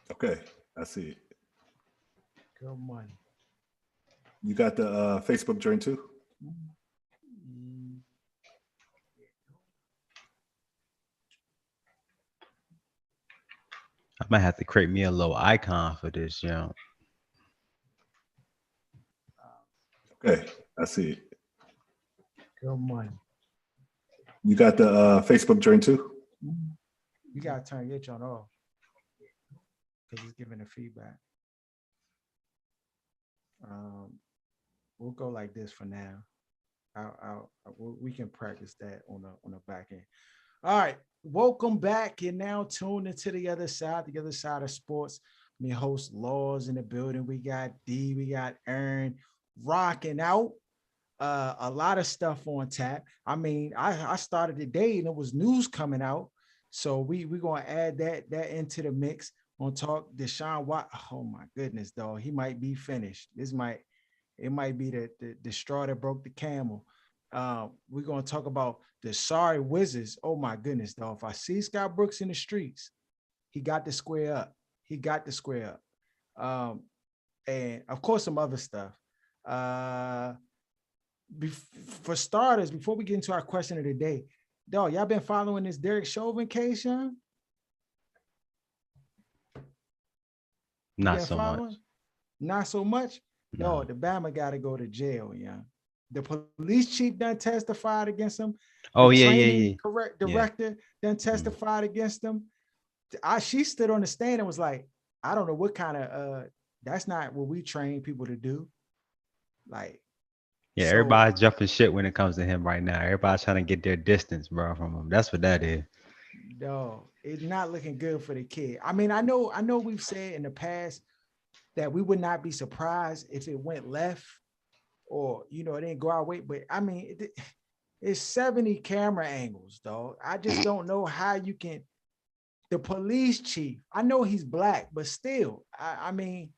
Okay, I see it. Good money. You got the Facebook joint too? Mm, I might have to create me a little icon for this, Okay, I see it. Good money. You got the Facebook joint too? You gotta turn your joint off because it's giving the feedback. We'll go like this for now. We can practice that on the back end. All right, welcome back. You're now tuned into the other side of sports. Me host Laws in the building. We got D, we got Aaron rocking out. A lot of stuff on tap. I mean, I started the day and it was news coming out, so we're gonna add that into the mix. On talk Deshaun Watt. Oh my goodness, though, he might be finished. It might be the straw that broke the camel. We're gonna talk about the sorry Wizards. Oh my goodness, though, if I see Scott Brooks in the streets, he got to square up. He got to square up. And of course, some other stuff. For starters, before we get into our question of the day, dog, y'all been following this Derek Chauvin case, Sean? not so much. Not so much. No, the Bama got to go to jail, yeah. The police chief done testified against him. Oh the yeah. correct director done testified against him. She stood on the stand and was like, I don't know what kind of that's not what we train people to do. Like, Yeah, so, everybody's jumping shit when it comes to him right now. Everybody's trying to get their distance, bro, from him. That's what that is. no, it's not looking good for the kid. I mean, I know we've said in the past that we would not be surprised if it went left or, it didn't go our way. But I mean, it's 70 camera angles, dog. I just don't know how you can. The police chief, I know he's black, but still, I mean,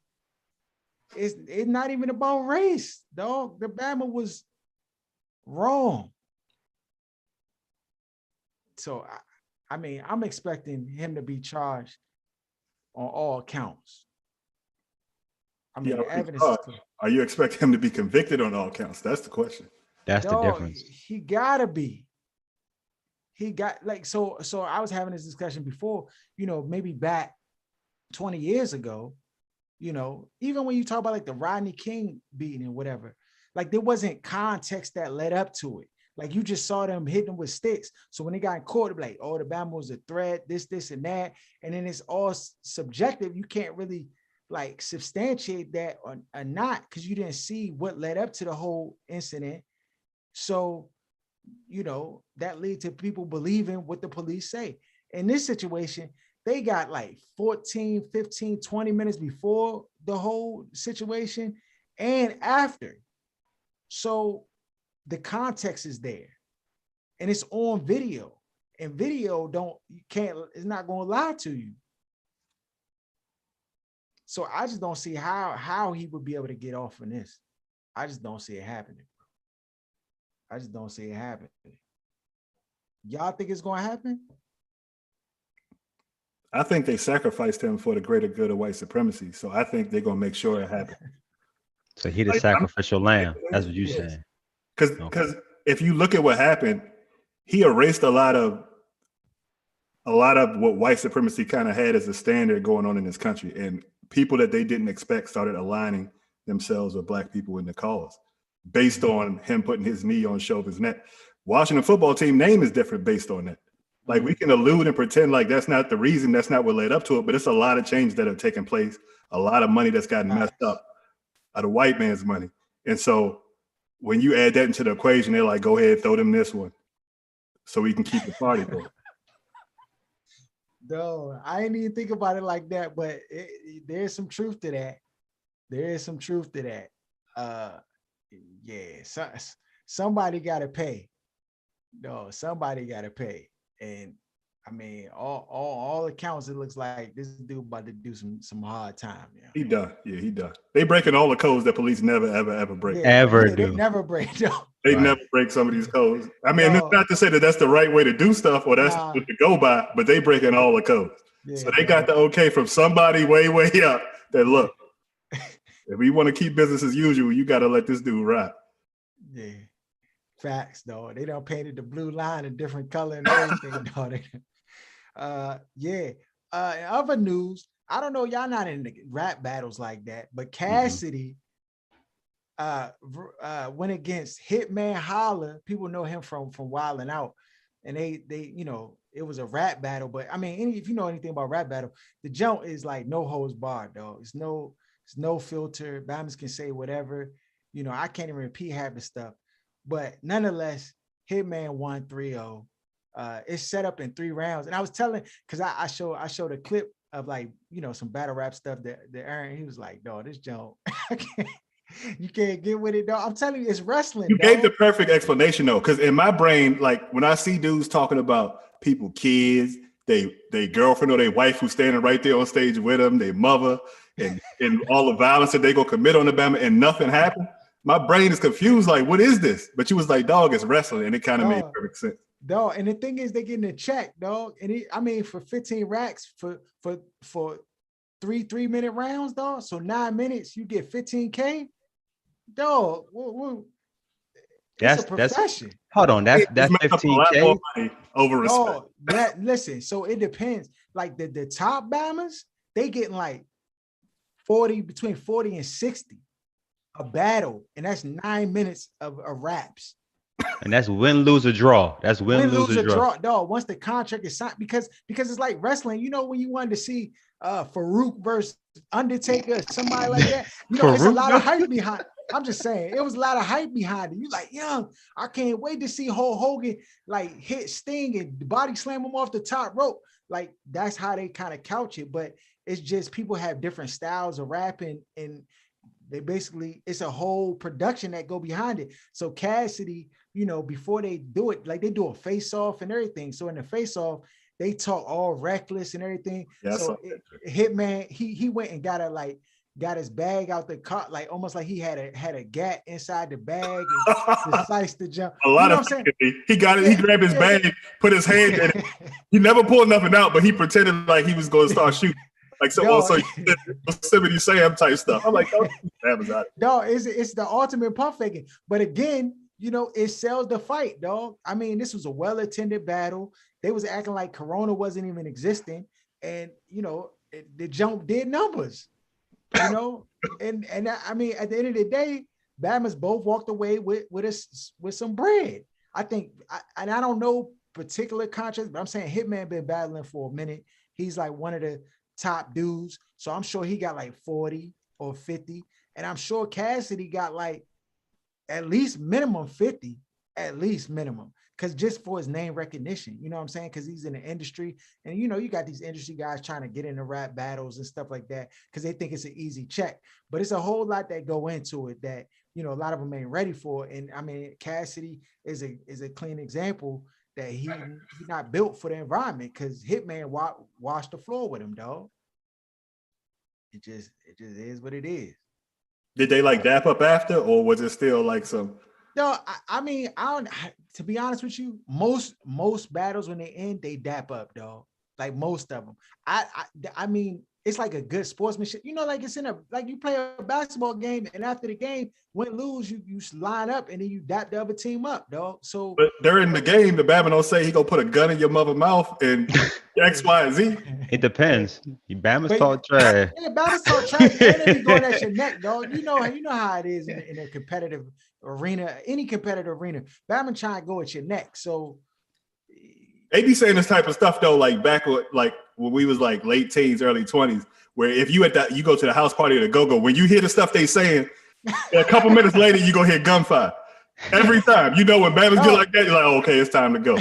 it's not even about race, dog. The Bama was wrong. So, I mean, I'm expecting him to be charged on all counts. I mean, the evidence is clear. Are you expecting him to be convicted on all counts? That's the question. That's the difference. He gotta be. He got like so. I was having this discussion before, maybe back 20 years ago, even when you talk about like the Rodney King beating and whatever, like there wasn't context that led up to it. Like you just saw them hitting them with sticks. So when they got in court, they're like, oh, the Bama was a threat, this, and that. And then it's all subjective. You can't really like substantiate that or not because you didn't see what led up to the whole incident. So, that lead to people believing what the police say. In this situation, they got like 14, 15, 20 minutes before the whole situation and after. So the context is there and it's on video. And video it's not going to lie to you. So I just don't see how he would be able to get off on this. I just don't see it happening. I just don't see it happening. Y'all think it's going to happen? I think they sacrificed him for the greater good of white supremacy. So I think they're going to make sure it happens. So he the sacrificial lamb. That's what you're saying. Because if you look at what happened, he erased a lot of what white supremacy kind of had as a standard going on in this country. And people that they didn't expect started aligning themselves with black people in the cause based on him putting his knee on Chauvin's neck. Washington football team name is different based on that. Like we can allude and pretend like that's not the reason, that's not what led up to it, but it's a lot of changes that have taken place, a lot of money that's gotten messed up out of white man's money. And so when you add that into the equation, they're like, go ahead, throw them this one so we can keep the party going. No, I didn't even think about it like that, but there's some truth to that. There is some truth to that. Somebody got to pay. No, somebody got to pay. And I mean, all accounts, it looks like this dude about to do some hard time. Yeah. He done. Yeah, he done. They breaking all the codes that police never, ever, ever break. Yeah, Ever they do. never break. No. They Right. never break some of these codes. I mean, No. it's not to say that that's the right way to do stuff or that's Nah. what to go by, but they breaking all the codes. Yeah, So they got the okay from somebody way, way up that look, if we want to keep business as usual, you got to let this dude ride. Yeah. Facts, though. They done painted the blue line a different color and everything, though. Yeah. In other news, I don't know, y'all not in the rap battles like that, but Cassidy went against Hitman Holla. People know him from Wildin' Out, and they you know, it was a rap battle. But I mean, if you know anything about rap battle, the jump is like no holds barred, though. It's no filter. Bammers can say whatever. You know, I can't even repeat half the stuff, but nonetheless, Hitman won 3-0. It's set up in 3 rounds, and I was telling, because I showed a clip of, like, you know, some battle rap stuff that Aaron, he was like, "Dog, this jump, you can't get with it, dog." I'm telling you, it's wrestling. You dog. gave the perfect explanation though, because in my brain, like when I see dudes talking about people, kids, they girlfriend or their wife who's standing right there on stage with them, their mother, and all the violence that they go commit on the Bama, and nothing happened. My brain is confused, like, what is this? But you was like, dog, it's wrestling, and it kind of made perfect sense. Dog, and the thing is, they getting a check, dog. And I mean, for 15 racks for 3-minute rounds, dog. So 9 minutes, you get 15K, dog. It's a profession. Hold on, that's 15K over respect. Oh, listen. So it depends. Like the top Bammers, they getting like 40, between 40 and 60 a battle, and that's 9 minutes of raps. And that's win, lose, or draw. That's win, lose, or draw. Dog. Once the contract is signed, because it's like wrestling. You know, when you wanted to see Farouk versus Undertaker, somebody like that. You know, it's a lot of hype behind. I'm just saying, it was a lot of hype behind it. You like, young, I can't wait to see Hulk Hogan like hit Sting and body slam him off the top rope. Like, that's how they kind of couch it. But it's just people have different styles of rapping, and they basically, it's a whole production that go behind it. So Cassidy, you know, before they do it, like they do a face off and everything. So in the face off, they talk all reckless and everything. Yeah, so Hitman, he went and got his bag out the car, like almost like he had a gat inside the bag and decided to jump. A lot of he got it. Yeah, he grabbed his bag, put his hand in it. He never pulled nothing out, but he pretended like he was going to start shooting. Like so, also Yosemite Sam type stuff. I'm like, no, it's the ultimate pump faking. But again, you know, it sells the fight, dog. I mean, this was a well-attended battle. They was acting like Corona wasn't even existing, and you know, the jump did numbers. You know, and I mean, at the end of the day, Bama's both walked away with some bread. I think, I don't know particular contracts, but I'm saying Hitman been battling for a minute. He's like one of the top dudes, so I'm sure he got like 40 or 50, and I'm sure Cassidy got like at least minimum 50, at least minimum, because just for his name recognition, you know what I'm saying? Because he's in the industry, and you know, you got these industry guys trying to get into rap battles and stuff like that because they think it's an easy check, but it's a whole lot that go into it that, you know, a lot of them ain't ready for. And I mean, Cassidy is a clean example that he's not built for the environment, because Hitman washed the floor with him, dog. It just is what it is. Did they like dap up after, or was it still like some? No, I mean, to be honest with you, most battles when they end, they dap up, dog. Like most of them. I mean, it's like a good sportsmanship. You know, like it's like you play a basketball game, and after the game, win, lose, you line up and then you dap the other team up, dog. So but during the game, the Bama don't say he gonna put a gun in your mother's mouth and X, Y, and Z. It depends. Bama's talk trash. Yeah, Bama's talk trash. And then he going at your neck, dog. You know how it is in a competitive arena, any competitive arena. Bama trying to go at your neck. So they be saying this type of stuff though, like back like when we was like late teens, early 20s, where if you you go to the house party or the go-go, when you hear the stuff they saying, a couple minutes later you go hear gunfire. Every time. You know when Bama's get like that, you're like, oh, okay, it's time to go.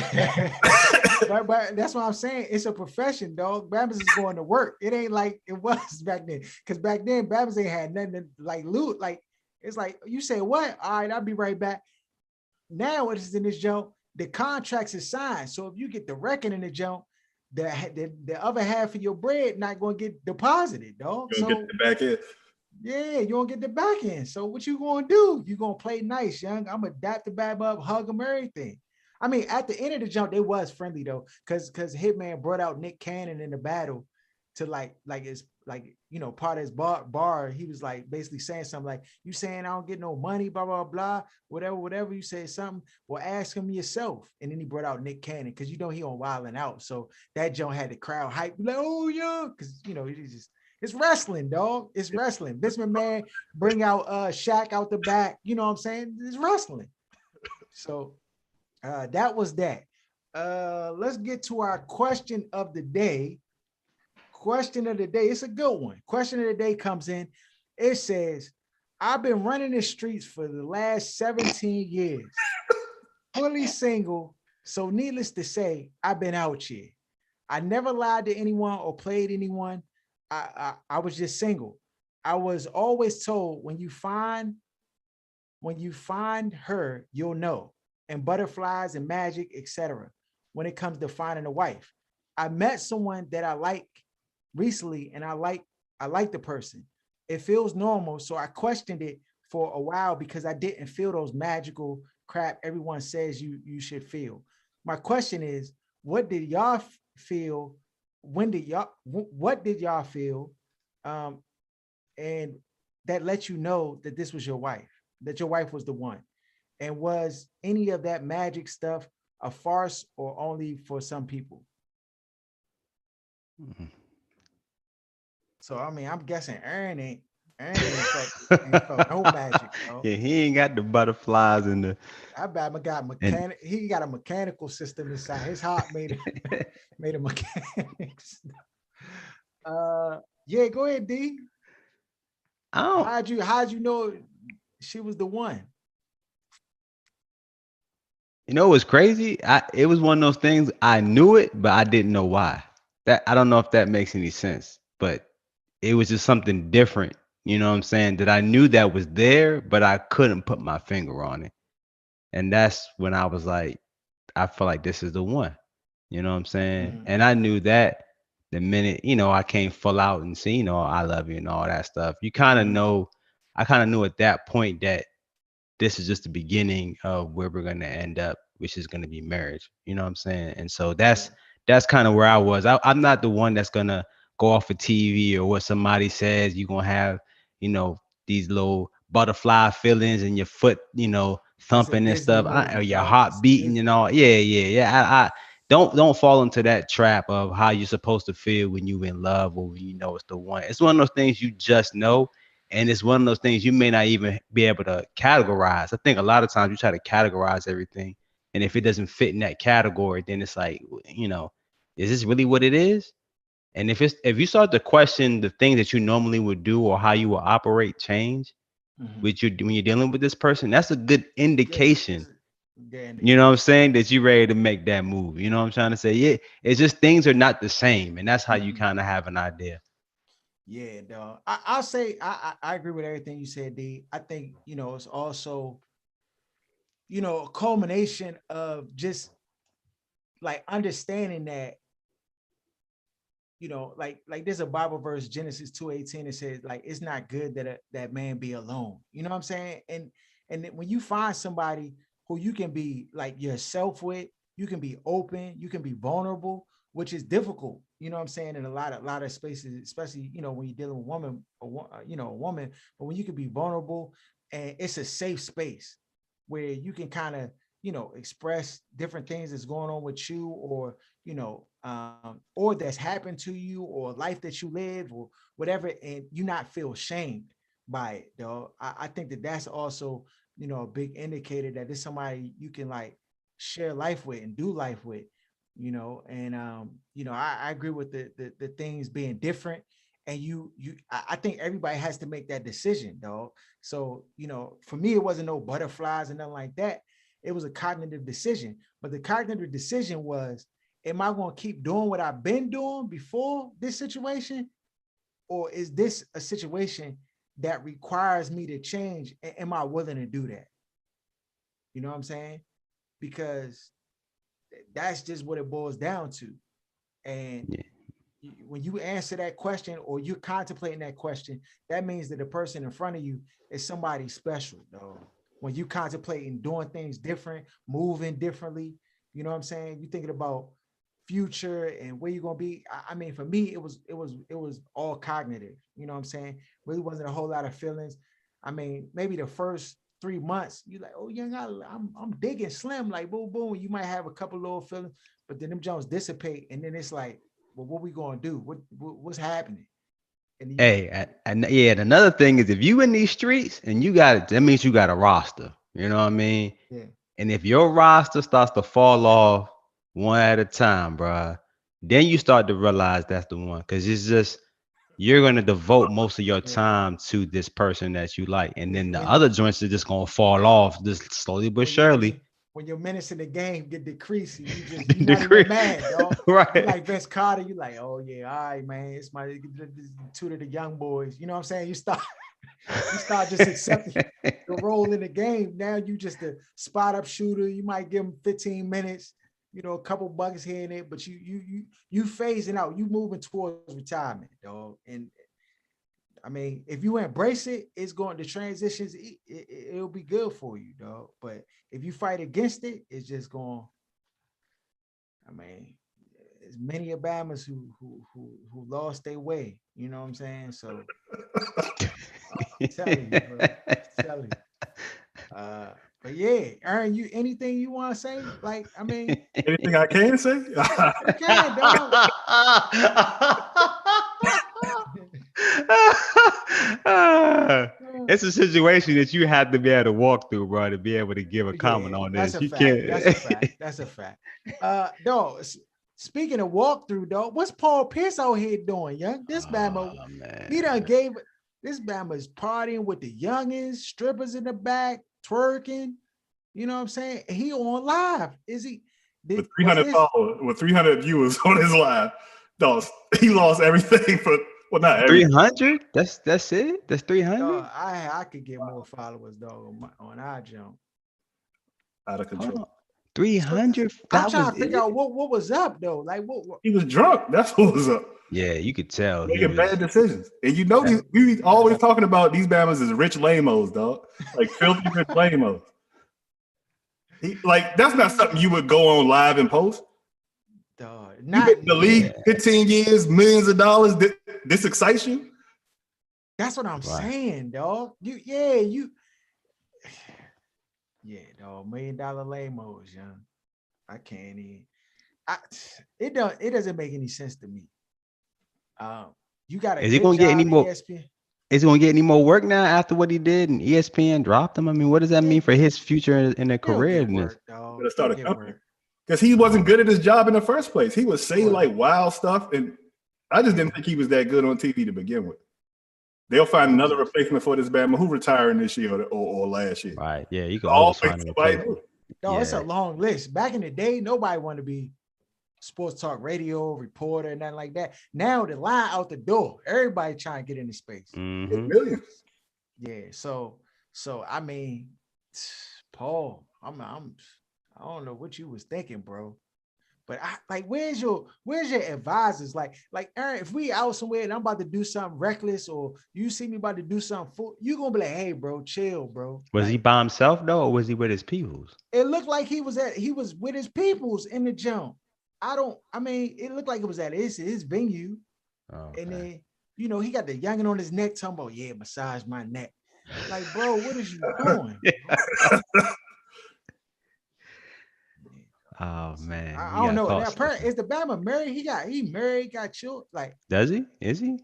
but that's what I'm saying. It's a profession, dog. Bama's is going to work. It ain't like it was back then. Because back then, Bama's ain't had nothing to, like loot. Like, it's like, you say what? All right, I'll be right back. Now what is in this jump? The contracts is signed. So if you get the record in the jump, the other half of your bread not going to get deposited, dog. You don't So get the back end. yeah, you don't get the back end. So what you gonna do? You gonna play nice, young. I'm gonna dap the bab up, hug them, everything. I mean, at the end of the jump, they was friendly though, because Hitman brought out Nick Cannon in the battle to like it's like, you know, part of his bar. He was like basically saying something like, "You saying I don't get no money, blah blah blah, whatever." You say something, well, ask him yourself. And then he brought out Nick Cannon because you know he on Wildin' Out, so that joint had the crowd hype, like, oh yeah, because you know he's just. It's wrestling, dog. It's wrestling. Vince McMahon bring out Shaq out the back. You know what I'm saying? It's wrestling. So that was that. Let's get to our question of the day. Question of the day. It's a good one. Question of the day comes in. It says, I've been running the streets for the last 17 years, fully single. So needless to say, I've been out here. I never lied to anyone or played anyone. I was just single. I was always told when you find her, you'll know. And butterflies and magic, etc. When it comes to finding a wife. I met someone that I like recently, and I like the person. It feels normal. So I questioned it for a while because I didn't feel those magical crap everyone says you should feel. My question is, what did y'all feel? What did y'all feel? And that let you know that this was your wife, that your wife was the one. And was any of that magic stuff a farce or only for some people? Mm-hmm. So, I mean, I'm guessing Aaron ain't felt no magic, bro. Yeah, he ain't got the butterflies and the. I bet he got a mechanical system inside. His heart made a mechanics. Yeah, go ahead, D. How'd you know she was the one? You know what's crazy? It was one of those things, I knew it, but I didn't know why. That I don't know if that makes any sense, but it was just something different. You know what I'm saying? That I knew that was there, but I couldn't put my finger on it. And that's when I was like, I feel like this is the one. You know what I'm saying? Mm-hmm. And I knew that the minute, I came full out and see, I love you and all that stuff. You kind of know, I kind of knew at that point that this is just the beginning of where we're going to end up, which is going to be marriage. You know what I'm saying? And so that's kind of where I was. I'm not the one that's going to go off of TV or what somebody says. You're going to have, these little butterfly feelings and your foot, thumping and stuff, or your heart beating and all. Yeah. I don't fall into that trap of how you're supposed to feel when you're in love or when you know it's the one. It's one of those things you just know. And it's one of those things you may not even be able to categorize. I think a lot of times you try to categorize everything. And if it doesn't fit in that category, then it's like, is this really what it is? And if you start to question the things that you normally would do or how you will operate change, when you're dealing with this person, that's a good indication. You know what I'm saying? That you're ready to make that move. You know what I'm trying to say? Yeah, it's just things are not the same. And that's how you kind of have an idea. Yeah, dog. I'll say I agree with everything you said, D. I think, it's also, a culmination of just like understanding that, like there's a Bible verse, Genesis 2:18, it says like it's not good that man be alone. You know what I'm saying? And when you find somebody who you can be like yourself with, you can be open, you can be vulnerable, which is difficult. You know what I'm saying? In a lot of spaces, especially when you're dealing with a woman, but when you can be vulnerable and it's a safe space where you can kind of express different things that's going on with you, or that's happened to you, or life that you live, or whatever, and you not feel shamed by it, though. I think that's also, a big indicator that there's somebody you can like share life with and do life with, and I agree with the things being different. And I think everybody has to make that decision, though. So, for me, it wasn't no butterflies and nothing like that. It was a cognitive decision. But the cognitive decision was, am I going to keep doing what I've been doing before this situation? Or is this a situation that requires me to change? Am I willing to do that? You know what I'm saying? Because that's just what it boils down to. And Yeah. when you answer that question or you're contemplating that question, that means that the person in front of you is somebody special, though. When you contemplating doing things different, moving differently, you know what I'm saying? You thinking about future and where you're gonna be. I mean, for me, it was all cognitive. You know what I'm saying? Really wasn't a whole lot of feelings. I mean, maybe the first 3 months, you like, oh, young, I'm digging Slim, like boom, boom. You might have a couple little feelings, but then them Jones dissipate, and then it's like, well, what we gonna do? What's happening? And you, Hey, and yeah, and another thing is if you in these streets and you got it, that means you got a roster. You know what I mean? yeah, And if your roster starts to fall off one at a time, bruh, then you start to realize that's the one. Cause it's just you're gonna devote most of your yeah. time to this person that you like. And then the When other joints are just gonna fall off just slowly but when you when you surely. when your minutes in the game get decreased, you're not Degree. even mad, dog. You Right. like Vince Carter, you like, oh yeah, all right, man. It's my two to the young boys. You know what I'm saying? You start just accepting the role in the game. Now you just a spot up shooter. You might give him 15 minutes, a couple buckets here and there, but you phasing out. You moving towards retirement, dog. And I mean, if you embrace it, it's going to transitions. It'll be good for you, dog. But if you fight against it, it's just going. I mean, there's many Obamas who lost their way. You know what I'm saying? So I'm telling you, bro. I'm telling you. But yeah, Aaron, you anything you want to say? Like, I mean, Anything I can say? you can, dog. It's a situation that you have to be able to walk through, bro, to be able to give a comment Yeah, on that's this. a You fact. That's a can't. fact. That's a fact. Dog. Speaking of walkthrough, dog, what's Paul Pierce out here doing, young? This Bama, Oh, he done man. gave this Bama's partying with the youngins, strippers in the back, twerking. You know what I'm saying? He on live. Is he? With Was 300 his followers, with 300 viewers on his live, dog, he lost everything for, well, not everything. 300? That's it? That's 300? dog? I could get more followers, dog, on our jump. Out of Hold control. on. So 300? I'm That trying was to figure it? out what was up though. Like what He was drunk. That's what was up. Yeah, you could tell he Making bad was. decisions. And you know, That, we always talking about these Bamas as rich lamos, dog. Like filthy rich lamos. That's not something you would go on live and post. dog, You've not been in the yeah, league 15 years, millions of dollars. This excites you? that's what I'm right. saying, dog. Yeah, dog. $1 million lamos, young. I can't even. It doesn't make any sense to me. You got a Is he good gonna get any job at more? ESPN. Is he gonna get any more work now after what he did and ESPN dropped him? I mean, what does that mean for his future in a He'll career get in this? work, dog. Gonna He'll start a get company work. because he wasn't good at his job in the first place. He would say Sure. like wild stuff, and I just didn't think he was that good on TV to begin with. They'll find another replacement for this Bama who retiring this year or last year. Right. Yeah, you can always Always find a somebody replacement. No, Yeah. it's a long list. Back in the day, nobody wanted to be sports talk radio reporter and nothing like that. Now the line out the door. Everybody trying to get into space. Mm-hmm. Millions. Yeah. So I mean, Paul, I don't know what you was thinking, bro. But where's your advisors? Like Aaron, if we out somewhere and I'm about to do something reckless, or you see me about to do something, you gonna be like, hey, bro, chill, bro. Was he by himself though, or was he with his peoples? It looked like he was with his peoples in the jump. It looked like it was at his venue. Okay. And then, he got the youngin on his neck talking about, yeah, massage my neck. Like, bro, what is you doing? Oh man, I he don't got know. caught Now, slipping. is the Bama married? He married, got children. Like, Does he? Is he?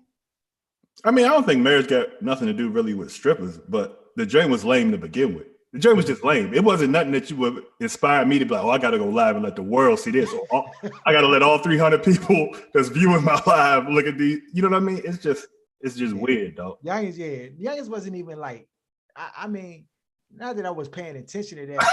I mean, I don't think marriage got nothing to do really with strippers, but the joint was lame to begin with. The joint was just lame. It wasn't nothing that you would inspire me to be like, oh, I got to go live and let the world see this. Or, I got to let all 300 people that's viewing my live look at these. You know what I mean? It's just weird, dog. Youngins wasn't even like, I mean, not that I was paying attention to that.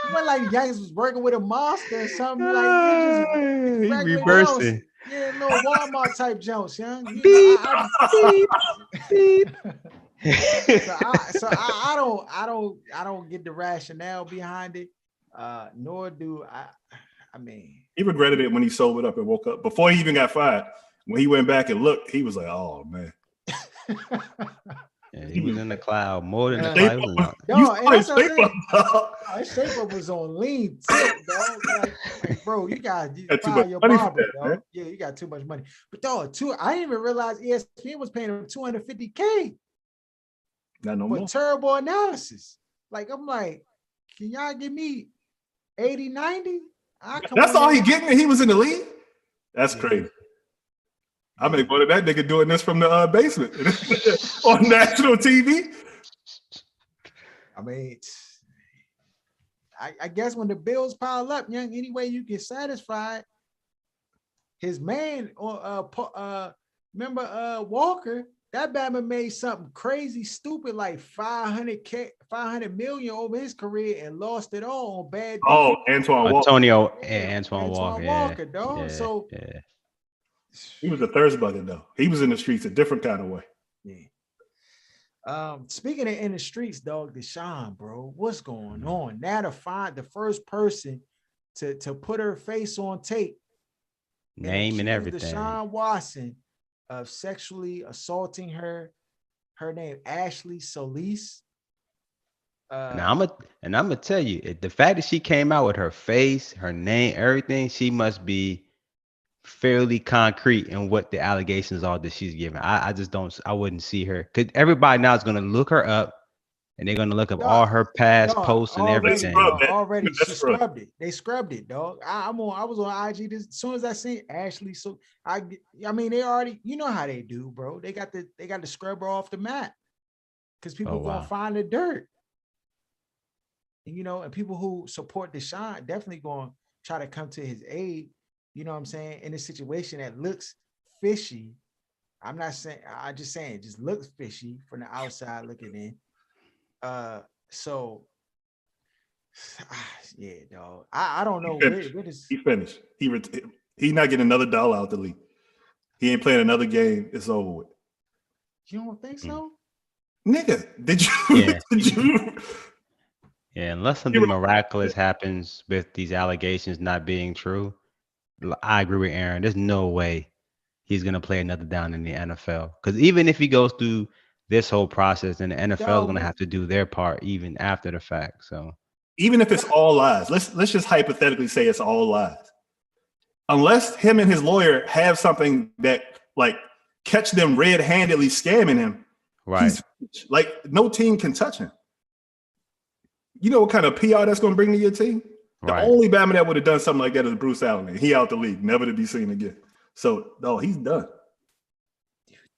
It wasn't like Youngins was working with a monster or something. Like, just He regular reversing. Jones. Yeah, little Walmart type Jones, young. Beep, beep, beep. So I don't get the rationale behind it. Nor do I mean, he regretted it when he sobered up and woke up. Before he even got fired, when he went back and looked, he was like, "Oh man." Yeah, he was in the cloud more than the Yeah. cloud. You Dog, and saw his that's what I'm shape saying. up, dog. His shape up was on lean tip, dog. Like, bro, you got Got too fire much your money for barber, that, dog. man. Yeah, you got too much money. But dog, I didn't even realize ESPN was paying him $250K Not no for more. terrible analysis. Like, I'm like, can y'all give me 80, 90? That's all he getting, and he was in the league. That's crazy. I make more than that nigga doing this from the basement on national TV. I mean, I guess when the bills pile up, young, any way you get satisfied. His man, remember Walker? That Batman made something crazy, stupid, like 500 million over his career and lost it all on bad. Oh, Antoine Walker. Antoine Walker, dog. Yeah, so yeah. He was a thirst bucket though. He was in the streets a different kind of way. Yeah. Speaking of in the streets, dog, Deshaun, bro, what's going on? Now to find the first person to put her face on tape, name and everything. Deshaun Watson of sexually assaulting her. Her name Ashley Solis. Now I'm gonna tell you, the fact that she came out with her face, her name, everything, she must be fairly concrete in what the allegations are that she's giving. I just don't. I wouldn't see her because everybody now is gonna look her up. And they're gonna look up all her past posts and everything. Already, she scrubbed it. They scrubbed it, dog. I was on IG as soon as I seen Ashley. So I mean, they already, you know how they do, bro. They got the scrubber off the map because people gonna find the dirt. And, and people who support Deshaun definitely gonna try to come to his aid. You know what I'm saying? In a situation that looks fishy. I'm not saying. I'm just saying, it just looks fishy from the outside looking in. So yeah, dog. I don't know where is he finished. He not getting another dollar out the league. He ain't playing another game. It's over with. You don't think so? Nigga, did you? Yeah. Did you? Yeah, unless something miraculous happens with these allegations not being true, I agree with Aaron. There's no way he's gonna play another down in the NFL. Because even if he goes through this whole process, then the NFL is gonna have to do their part even after the fact. So even if it's all lies, let's just hypothetically say it's all lies. Unless him and his lawyer have something that like catch them red-handedly scamming him, right? Like no team can touch him. You know what kind of PR that's going to bring to your team? The only Batman that would have done something like that is Bruce Allen. He out the league, never to be seen again. So, no, he's done.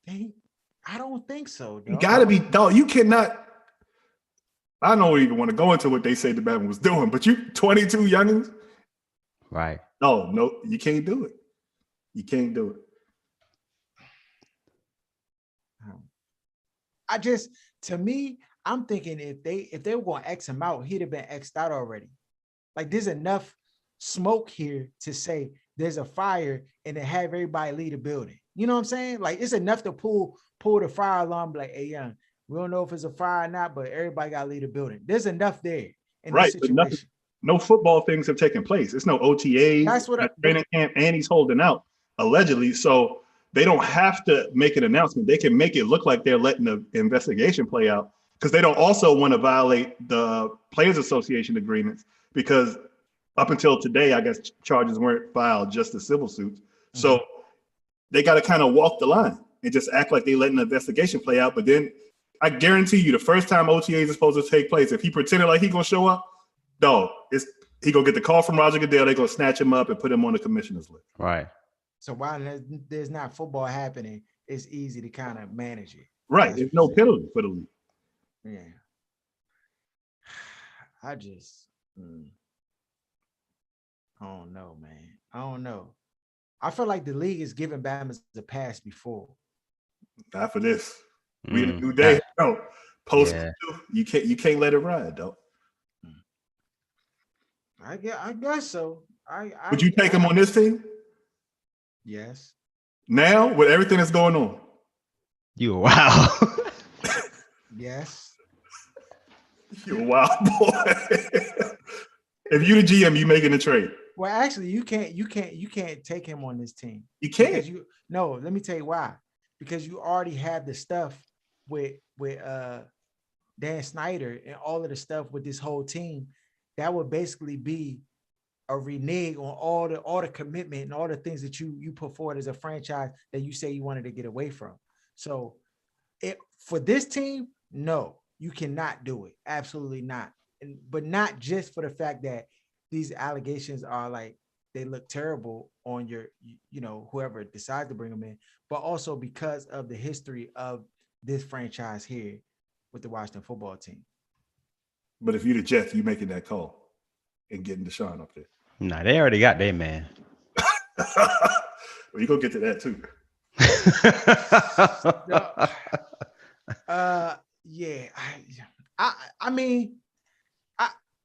I don't think so. Dog. You got to be, dog. You cannot. I don't even want to go into what they say the Batman was doing, but you 22 youngins, right? No, you can't do it. You can't do it. To me, I'm thinking if they were going to X him out, he'd have been X'd out already. Like there's enough smoke here to say there's a fire and to have everybody leave the building. You know what I'm saying? Like it's enough to pull the fire alarm. Like, hey, young, we don't know if it's a fire or not, but everybody got to leave the building. There's enough there in this situation. No football things have taken place. It's no OTA. That's what training camp, and he's holding out allegedly. So they don't have to make an announcement. They can make it look like they're letting the investigation play out because they don't also want to violate the Players Association agreements because up until today, I guess charges weren't filed, just the civil suits. Mm-hmm. So they got to kind of walk the line and just act like they letting the investigation play out. But then I guarantee you the first time OTAs is supposed to take place, if he pretended like he going to show up, dog, he going to get the call from Roger Goodell. They're going to snatch him up and put him on the commissioner's list. Right. So while there's not football happening, it's easy to kind of manage it. Right. There's no penalty for the league. Yeah. I don't know, man. I don't know. I feel like the league is giving Bama a pass before. Not for this. We in a new day. No. You can't let it ride, though. I guess so. Would you take him on this team? Yes. Now, with everything that's going on. You a wild. Yes. You're a wild boy. If you the GM, you making a trade. Well, actually, you can't take him on this team. You can't. Because no, let me tell you why. Because you already have the stuff with Dan Snyder and all of the stuff with this whole team. That would basically be a renege on all the commitment and all the things that you put forward as a franchise that you say you wanted to get away from. So for this team, no, you cannot do it. Absolutely not. But not just for the fact that these allegations are like, they look terrible on your, whoever decides to bring them in, but also because of the history of this franchise here with the Washington football team. But if you're the Jets, you making that call and getting Deshaun up there. Nah, they already got their man. Well, you go get to that too. Yeah. I mean,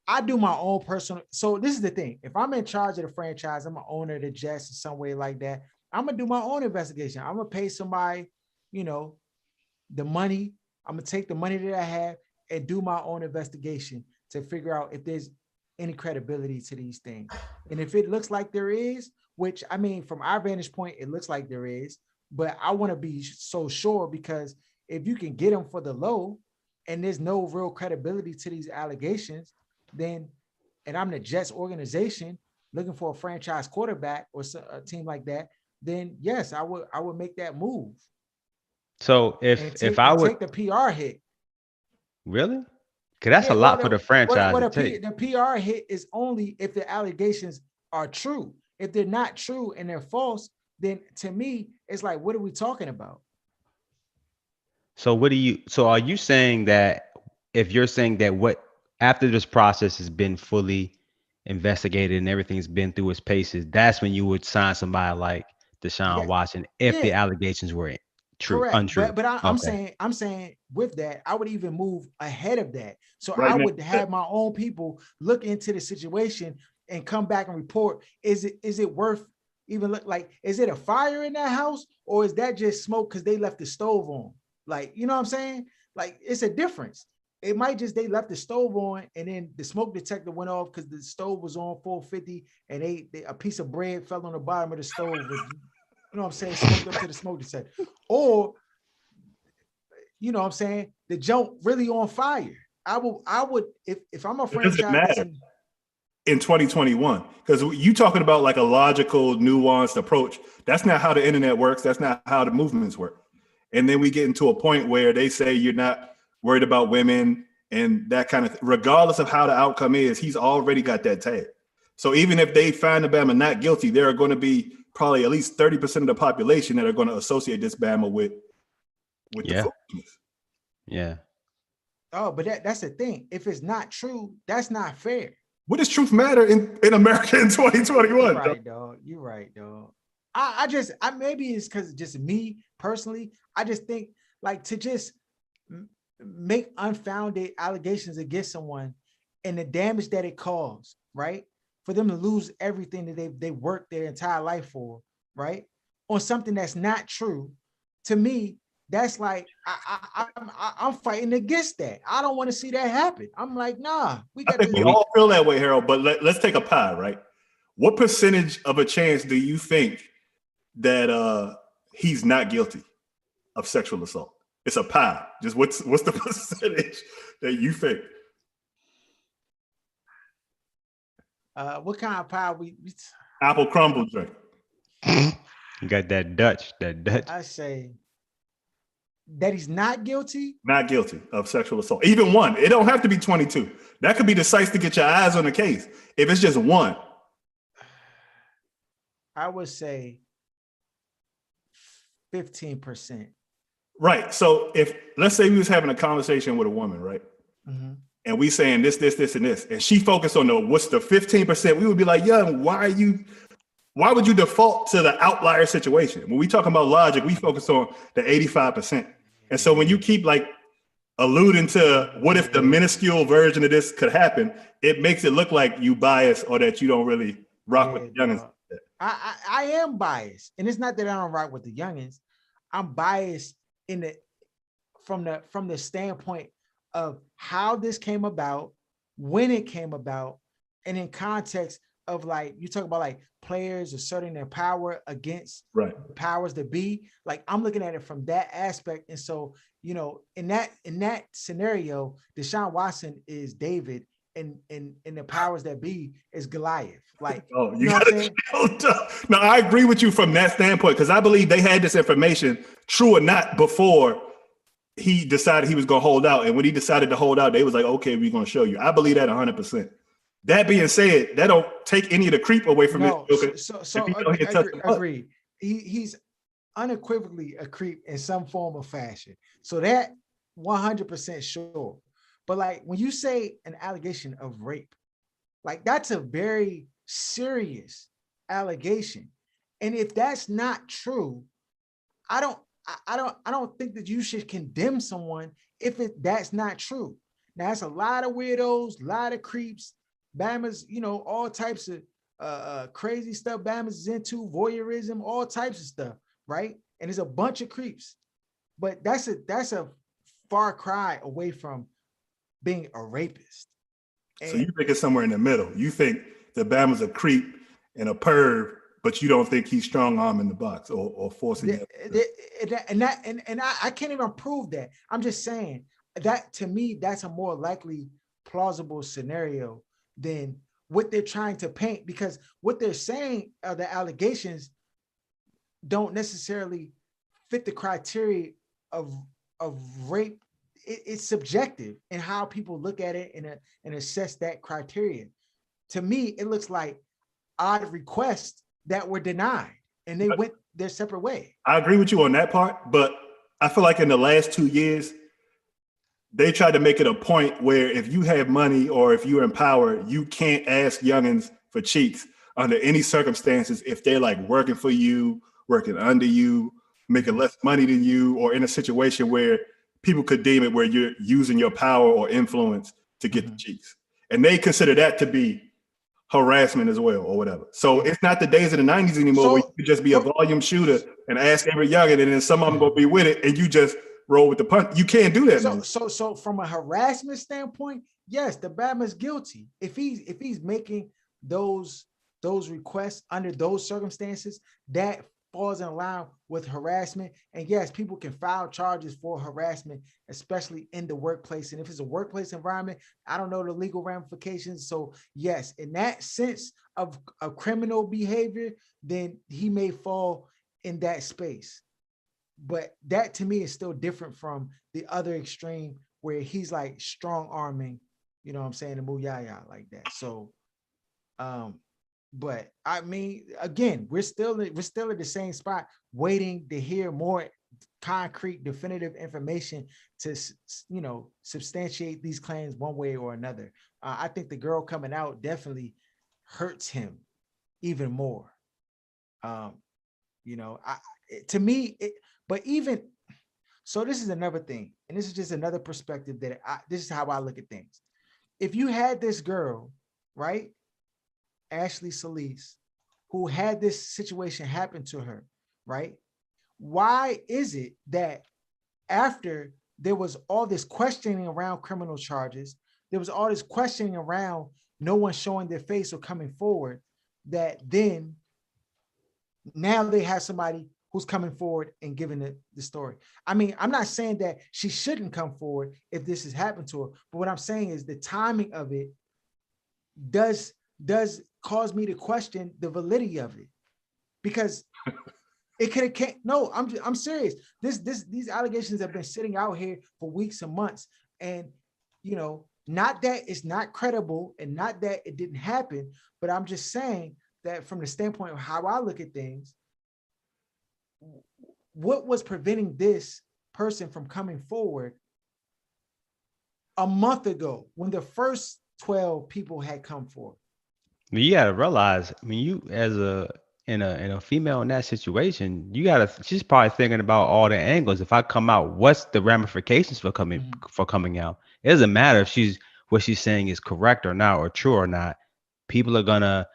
I do my own personal. So this is the thing. If I'm in charge of the franchise, I'm an owner of the Jets in some way like that, I'm gonna do my own investigation. I'm gonna pay somebody, the money. I'm gonna take the money that I have and do my own investigation to figure out if there's any credibility to these things. And if it looks like there is, which I mean, from our vantage point, it looks like there is, but I want to be so sure, because if you can get them for the low and there's no real credibility to these allegations, then, and I'm the Jets organization looking for a franchise quarterback or a team like that, then yes, I would make that move. So if I would take the PR hit. Really? Because that's a lot for the franchise to take. The PR hit is only if the allegations are true. If they're not true and they're false, then to me, it's like, what are we talking about? So are you saying that if you're saying that after this process has been fully investigated and everything's been through its paces, that's when you would sign somebody like Deshaun Watson if the allegations were true, correct, untrue? But I'm saying with that, I would even move ahead of that. So I would have my own people look into the situation and come back and report. Is it worth even look like, is it a fire in that house, or is that just smoke because they left the stove on? Like, you know what I'm saying? Like, it's a difference. It might just, they left the stove on and then the smoke detector went off because the stove was on 450 and a piece of bread fell on the bottom of the stove with, you know what I'm saying, smoked up to the smoke detector. Or, you know what I'm saying, the junk really on fire. I would if I'm a franchise in 2021, because you talking about like a logical, nuanced approach. That's not how the internet works. That's not how the movements work. And then we get into a point where they say you're not worried about women and that kind of, regardless of how the outcome is, he's already got that tag. So even if they find the Bama not guilty, there are going to be probably at least 30% of the population that are going to associate this Bama with the foolishness. Yeah. Oh, but that's the thing. If it's not true, that's not fair. What does truth matter in America in 2021? You're right, dog. You're right, dog. I maybe it's because just me personally, I just think like to just make unfounded allegations against someone and the damage that it caused, right? For them to lose everything that they worked their entire life for, right? On something that's not true. To me, that's like, I'm fighting against that. I don't want to see that happen. I'm like, nah, we all feel that way, Harold, but let's take a pie, right? What percentage of a chance do you think that he's not guilty of sexual assault? It's a pie. Just what's the percentage that you think? What kind of pie we apple crumble drink? You got that Dutch. I say that he's not guilty. Not guilty of sexual assault. Even one. It don't have to be 22. That could be the sites to get your eyes on the case. If it's just one. I would say 15%. Right. So if, let's say we was having a conversation with a woman, right? Mm-hmm. And we saying this, and this, and she focused on what's the 15%, we would be like, young, why would you default to the outlier situation? When we talking about logic, we focus on the 85%. And so when you keep like alluding to what if the minuscule version of this could happen, it makes it look like you bias or that you don't really rock with the youngins. I am biased. And it's not that I don't rock with the youngins. I'm biased from the standpoint of how this came about, when it came about, and in context of like, you talk about like players asserting their power against Right. the powers that be. Like I'm looking at it from that aspect. And so, you know, in that scenario, Deshaun Watson is David, and the powers that be is Goliath. Like, Oh, you know what I'm saying? No, I agree with you from that standpoint, because I believe they had this information, true or not, before he decided he was going to hold out. And when he decided to hold out, they was like, okay, we're going to show you. I believe that 100%. That being said, that don't take any of the creep away from No, it. so agree. He's unequivocally a creep in some form or fashion. So that 100% sure. But like when you say an allegation of rape, like that's a very serious allegation. And if that's not true, I don't think that you should condemn someone if that's not true. Now it's a lot of weirdos, a lot of creeps, Bama's, you know, all types of crazy stuff Bama's is into, voyeurism, all types of stuff, right? And there's a bunch of creeps. But that's a far cry away from being a rapist. So you think it's somewhere in the middle. You think that Bama's a creep and a perv, but you don't think he's strong arm in the box or forcing and I can't even prove that. I'm just saying that to me, that's a more likely plausible scenario than what they're trying to paint, because what they're saying are the allegations don't necessarily fit the criteria of rape. It's subjective in how people look at it and assess that criteria. To me, it looks like odd requests that were denied and they went their separate way. I agree with you on that part, but I feel like in the last 2 years, they tried to make it a point where if you have money or if you're in power, you can't ask youngins for cheeks under any circumstances if they're like working for you, working under you, making less money than you, or in a situation where people could deem it where you're using your power or influence to get the cheeks. And they consider that to be harassment as well or whatever. So it's not the days of the 90s anymore where you could just be a volume shooter and ask every youngin, and then some of them gonna be with it and you just roll with the punch. You can't do that. So from a harassment standpoint, yes, the Bama's guilty. If he's making those requests under those circumstances, that falls in line with harassment. And yes, people can file charges for harassment, especially in the workplace. And if it's a workplace environment, I don't know the legal ramifications. So yes, in that sense of criminal behavior, then he may fall in that space. But that to me is still different from the other extreme where he's like strong arming, you know what I'm saying, the Muyaya like that. So, but I mean, again, we're still at the same spot, waiting to hear more concrete, definitive information to, you know, substantiate these claims one way or another. I think the girl coming out definitely hurts him even more. You know, to me, but even so, this is another thing, and this is just another perspective that this is how I look at things. If you had this girl, right, Ashley Solis, who had this situation happen to her, right? Why is it that after there was all this questioning around criminal charges, there was all this questioning around no one showing their face or coming forward, that then now they have somebody who's coming forward and giving the story? I mean, I'm not saying that she shouldn't come forward if this has happened to her, but what I'm saying is the timing of it does cause me to question the validity of it, because it could have came. No, I'm serious. These allegations have been sitting out here for weeks and months, and you know, not that it's not credible and not that it didn't happen, but I'm just saying that from the standpoint of how I look at things, what was preventing this person from coming forward a month ago when the first 12 people had come forward? I mean, you gotta realize, I mean, you as in a female in that situation, she's probably thinking about all the angles. If I come out, what's the ramifications for coming out? It doesn't matter if what she's saying is correct or not, or true or not. People are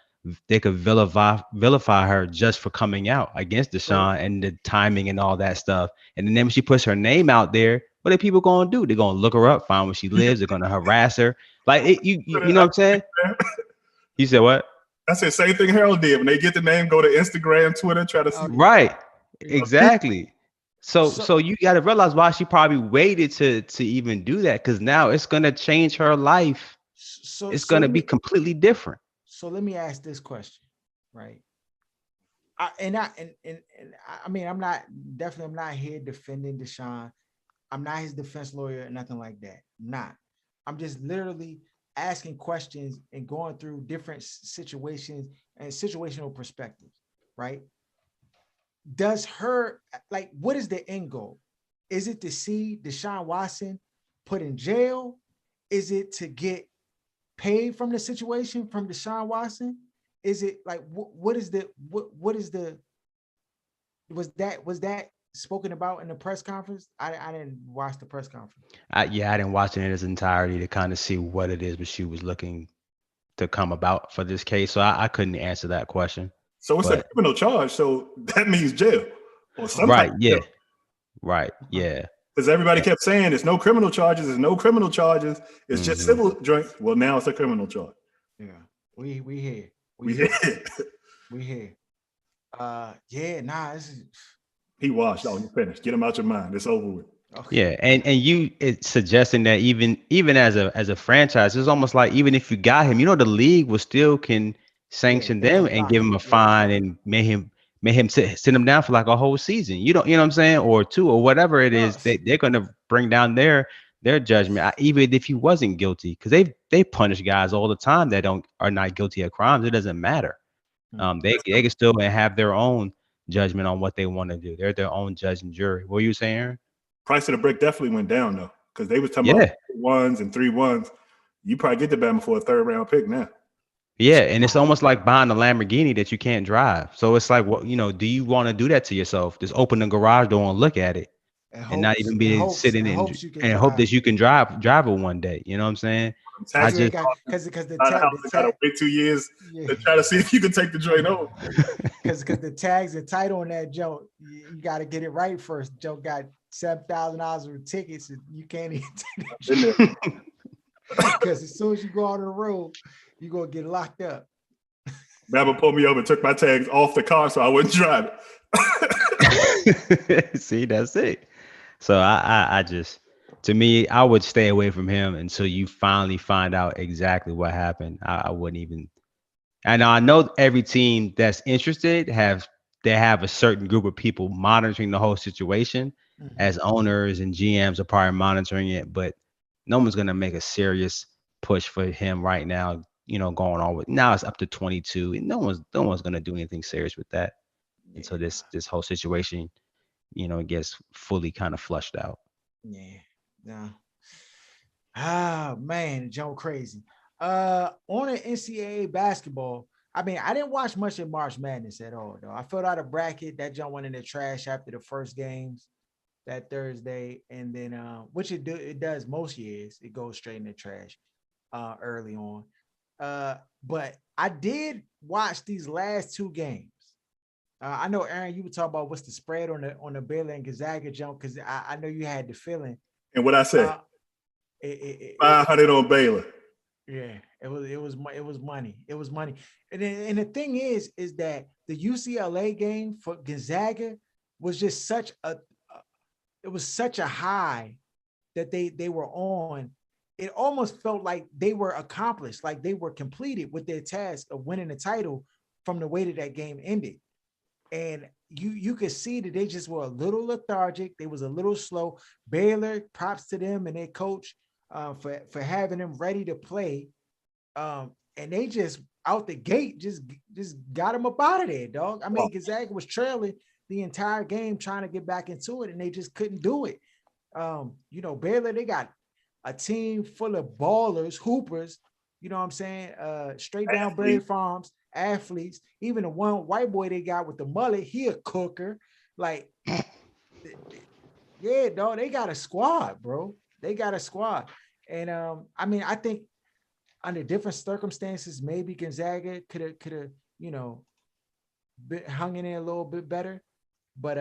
they could vilify her just for coming out against Deshaun and the timing and all that stuff. And then when she puts her name out there, what are people gonna do? They're gonna look her up, find where she lives. They're gonna harass her. Like you know what I'm saying? You said what? I said same thing Harold did. When they get the name, go to Instagram, Twitter, try to see. Right. Yeah. Exactly. So you got to realize why she probably waited to even do that, because now it's gonna change her life. It's gonna be completely different. So let me ask this question, right? I mean, I'm not here defending Deshaun. I'm not his defense lawyer or nothing like that. I'm just literally asking questions and going through different situations and situational perspectives, right? Does her, like, what is the end goal? Is it to see Deshaun Watson put in jail? Is it to get paid from the situation from Deshaun Watson? Is it like was that spoken about in the press conference? I didn't watch the press conference. I didn't watch it in its entirety to kind of see what it is, but she was looking to come about for this case. So I couldn't answer that question. So it's a criminal charge. So that means jail or something. Right. Yeah. Right. Yeah. Because everybody kept saying there's no criminal charges. There's no criminal charges. It's just civil joint. Well, now it's a criminal charge. Yeah. We here. We here. We here. This is. He washed. Oh, you finished. Get him out your mind. It's over with. Okay. Yeah, and it's suggesting that even as a franchise, it's almost like even if you got him, the league will still can sanction them and give him a fine and may him sit him down for like a whole season. You know what I'm saying, or two, or whatever it is. They're going to bring down their judgment, even if he wasn't guilty, because they punish guys all the time that are not guilty of crimes. It doesn't matter. They can still have their own judgment on what they want to do. They're their own judge and jury. What were you saying, Aaron? Price of the brick definitely went down though, because they was talking about 1s and 3-1s. You probably get the Bama for a 3rd round pick now. Yeah, and it's almost like buying a Lamborghini that you can't drive. So it's like, what do you want to do that to yourself? Just open the garage door and look at it, and not even be sitting in and hope that you can drive it one day. You know what I'm saying? Because the tags gotta wait 2 years to try to see if you can take the joint over. Because the tags are tight on that joke. You got to get it right first. Joke got $7,000 worth of tickets, and you can't even take the because as soon as you go out on the road, you're gonna get locked up. Bama pulled me over and took my tags off the car so I wouldn't drive it. See, that's it. So I just, to me, I would stay away from him until you finally find out exactly what happened. I wouldn't even. And I know every team that's interested have a certain group of people monitoring the whole situation, as owners and GMs are probably monitoring it, but no one's going to make a serious push for him right now, going on with, now it's up to 22, and no one's going to do anything serious with that until this whole situation, gets fully kind of flushed out. Yeah. Ah, man, Joe crazy. On the NCAA basketball, I mean, I didn't watch much of March Madness at all, though. I filled out a bracket that Joe went in the trash after the first games that Thursday, and then which it does most years. It goes straight in the trash early on. But I did watch these last 2 games. I know, Aaron, you were talking about what's the spread on the Baylor and Gonzaga jump, because I know you had the feeling. And what I said, 500 on Baylor. Yeah, it was money. It was money. And the thing is that the UCLA game for Gonzaga was just such a high that they were on. It almost felt like they were accomplished, like they were completed with their task of winning the title from the way that game ended. And you could see that they just were a little lethargic. They was a little slow. Baylor, props to them and their coach for having them ready to play. And they just out the gate just got them up out of there, dog. I mean, Gonzaga was trailing the entire game trying to get back into it, and they just couldn't do it. Baylor, they got a team full of ballers, hoopers, you know what I'm saying? Straight down Berry Farms, athletes. Even the one white boy they got with the mullet, he a cooker. Like, yeah, dog, they got a squad, bro. They got a squad. And I mean, I think under different circumstances, maybe Gonzaga could have, hung in there a little bit better. But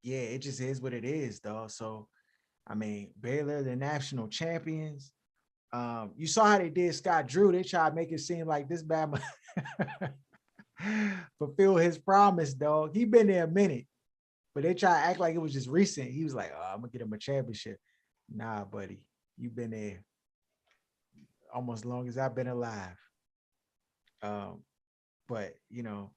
yeah, it just is what it is, dog. So I mean, Baylor, the national champions. You saw how they did Scott Drew. They tried to make it seem like this Bama fulfill his promise, dog. He been there a minute, but they try to act like it was just recent. He was like, "Oh, I'm gonna get him a championship." Nah, buddy, you've been there almost as long as I've been alive. But you know,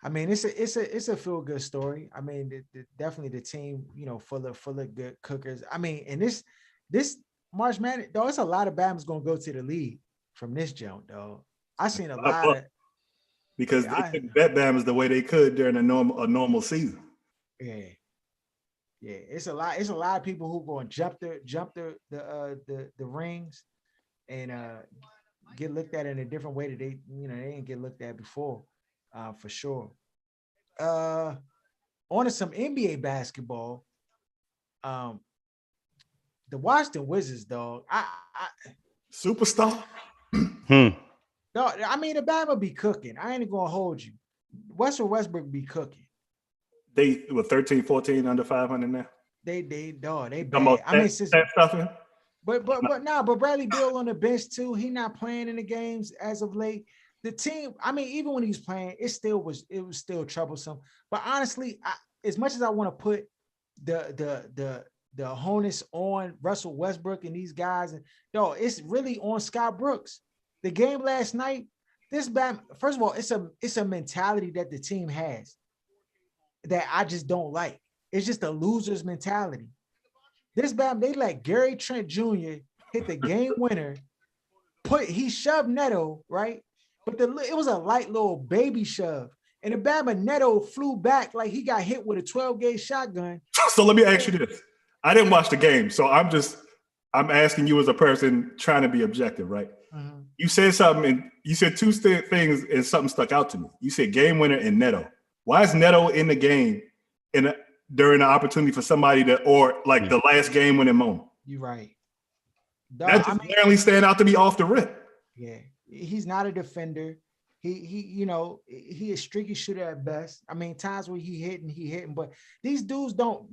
I mean, it's a feel good story. I mean, definitely the team, you know, full of good cookers. I mean, and this March Madness, though, it's a lot of Bama's gonna go to the league from this jump, dog. I seen a lot of because they couldn't bet Bama's the way they could during a normal season. Yeah, it's a lot. It's a lot of people who going to jump the rings and get looked at in a different way that they didn't get looked at before, for sure. On to some NBA basketball. The Washington Wizards, dog. Superstar. Dog, I mean, the Bama be cooking. I ain't gonna hold you. Westbrook be cooking. They were 13, 14 under 500 now. They bad. I mean, since stuffing. But Bradley Beal on the bench too. He not playing in the games as of late. The team, I mean, even when he was playing, it was still troublesome. But honestly, as much as I want to put the onus on Russell Westbrook and these guys, and it's really on Scott Brooks. The game last night, first of all, it's a mentality that the team has that I just don't like. It's just a loser's mentality. This Bam, they let Gary Trent Jr. hit the game winner. He shoved Neto, right? But it was a light little baby shove. And the Bama Neto flew back like he got hit with a 12-gauge shotgun. So let me ask you this. I didn't watch the game, so I'm asking you as a person trying to be objective, right? Mm-hmm. You said something, and you said two things, and something stuck out to me. You said game winner and Neto. Why is Neto in the game during the opportunity for somebody the last game winning moment? You're right. That just barely stand out to me off the rip. Yeah, he's not a defender. He is streaky shooter at best. I mean, times where he hitting, but these dudes don't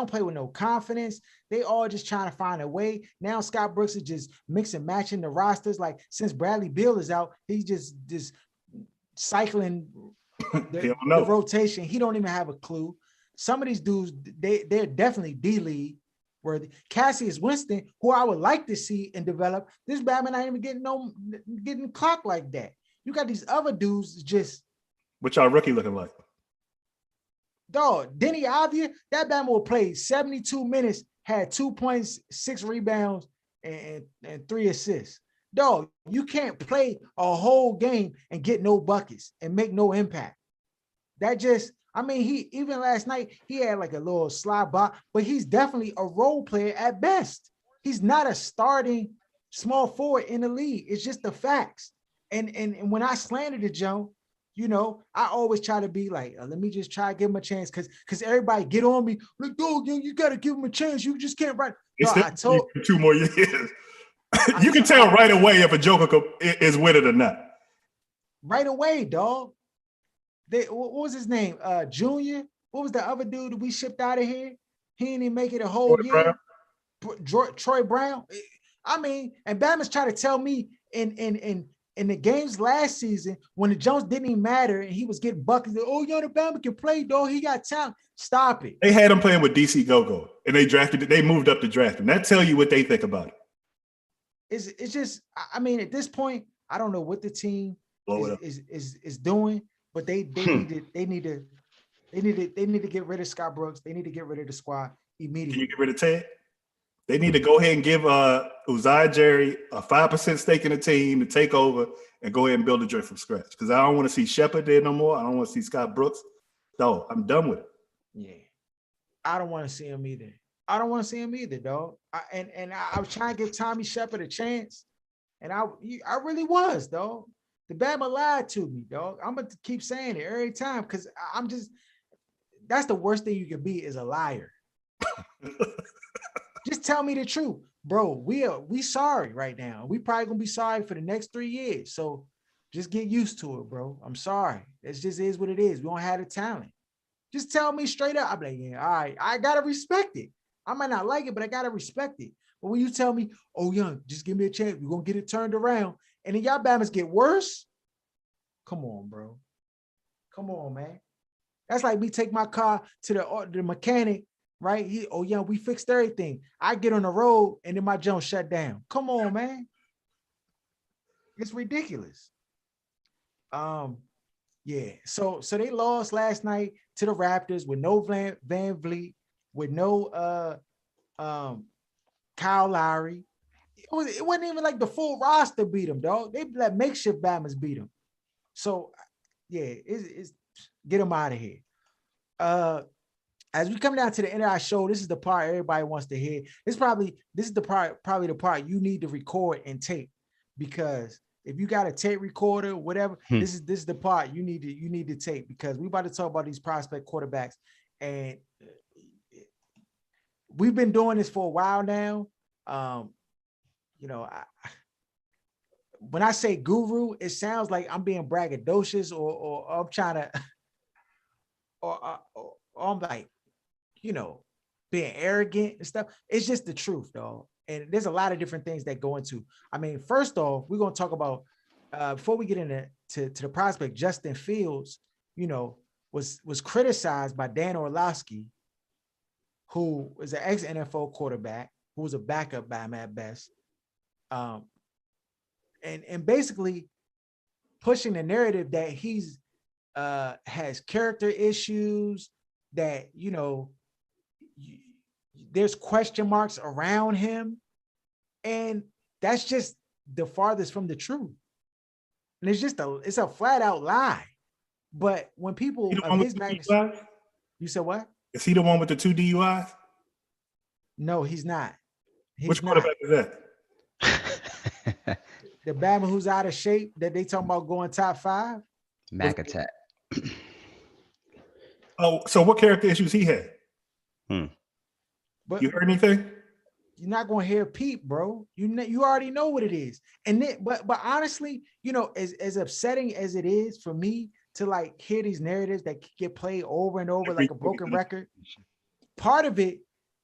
play with no confidence. They all just trying to find a way. Now Scott Brooks is just mix and matching the rosters. Like since Bradley Beal is out, he's just cycling the rotation. He don't even have a clue. Some of these dudes, they're definitely D-League worthy. Cassius Winston, who I would like to see and develop, this Batman not even getting clocked like that. You got these other dudes just. What y'all rookie looking like? Dog, Denny Avia, that Batman will play 72 minutes, had 2 points, 6 rebounds, and 3 assists. Dog, you can't play a whole game and get no buckets and make no impact. He even last night, he had like a little slide by, but he's definitely a role player at best. He's not a starting small forward in the league. It's just the facts. And when I slander the Joe, I always try to be like, let me just try to give him a chance because everybody get on me. Like, dog, you got to give him a chance. You just can't write. No, I told 2 more years. You can tell right away if a Joker is with it or not. Right away, dog. What was his name? Junior. What was the other dude that we shipped out of here? He didn't even make it a whole year. Troy Brown. I mean, and Bama's trying to tell me in the games last season when the Jones didn't even matter and he was getting buckets. The Bama can play, dog. He got talent. Stop it. They had him playing with DC Go-Go, and they moved up to draft him. That tell you what they think about it. It's just, I mean, at this point, I don't know what the team is doing, but they need to get rid of Scott Brooks. They need to get rid of the squad immediately. Can you get rid of Ted? They need to go ahead and give Uzziah Jerry a 5% stake in the team to take over and go ahead and build a joint from scratch. Because I don't want to see Shepard there no more. I don't want to see Scott Brooks. No, I'm done with it. Yeah, I don't want to see him either. Dog. I was trying to give Tommy Shepard a chance, and I really was, dog. The Bama lied to me, dog. I'm gonna keep saying it every time because that's the worst thing you can be is a liar. Just tell me the truth, bro. We sorry right now. We probably gonna be sorry for the next 3 years. So just get used to it, bro. I'm sorry. It just is what it is. We don't have the talent. Just tell me straight up. I'm like, yeah, all right. I gotta respect it. I might not like it, but I gotta respect it. But when you tell me, oh, Young, just give me a chance, we're going to get it turned around, and then y'all Bama's get worse, come on, bro. Come on, man. That's like me take my car to the mechanic, right? Yeah, we fixed everything. I get on the road and then my junk shut down. Come on, man. It's ridiculous. Yeah. So they lost last night to the Raptors with no Van Vliet, with no Kyle Lowry. It wasn't even like the full roster beat them, dog. They let makeshift Bama's beat them. So yeah, it's get them out of here. As we come down to the end of our show, this is the part everybody wants to hear. This is the part you need to record and tape, because if you got a tape recorder, whatever, this is the part you need to tape, because we about to talk about these prospect quarterbacks, and we've been doing this for a while now. When I say guru, it sounds like I'm being braggadocious or I'm trying to, or I'm like, being arrogant and stuff. It's just the truth, though. And there's a lot of different things that go into. I mean, first off, we're going to talk about, before we get into the prospect, Justin Fields, was criticized by Dan Orlovsky, who is an ex-NFL quarterback, who was a backup by him at best. And basically pushing the narrative that he's has character issues, that, there's question marks around him. And that's just the farthest from the truth. And it's a flat out lie. But when people of his magnitude, you said what? Is he the one with the 2 DUIs? No, he's not. Which quarterback is that? The Bama who's out of shape that they talking about going top 5? Mac attack. Oh, so what character issues he had? But you heard anything? You're not gonna hear Pete, bro. You already know what it is. And then, but honestly, as upsetting as it is for me to like hear these narratives that get played over and over like a broken record, part of it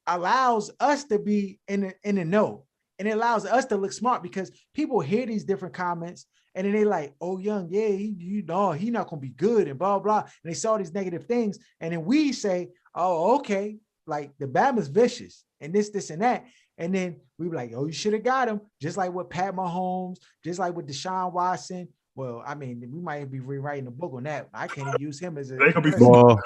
allows us to be in the know, and it allows us to look smart, because people hear these different comments and then they like, oh, Young, yeah, he not gonna be good and blah blah. And they saw these negative things, and then we say, oh, okay, like the Bama's vicious and this and that. And then we were like, oh, you should have got him. Just like with Pat Mahomes, just like with Deshaun Watson. Well, I mean, we might be rewriting a book on that. I can't use him as a.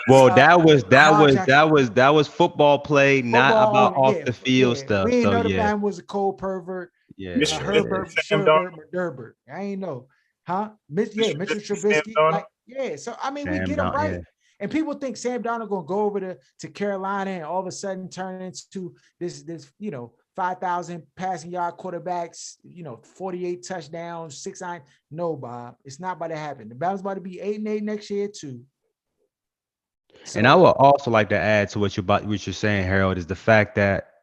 Well, that was football play, not about off the field stuff. We ain't know the man was a cold pervert. Yeah, Herbert, Sherbert. I ain't know, huh? Mitchell Trubisky. So I mean, we get him right. Yeah. And people think Sam Darnold gonna go over to Carolina and all of a sudden turn into this 5,000 passing yard quarterbacks, 48 touchdowns, 6-9. No, Bob, it's not about to happen. The Bama's about to be 8-8 next year too. So, and I would also like to add to what you're saying, Harold, is the fact that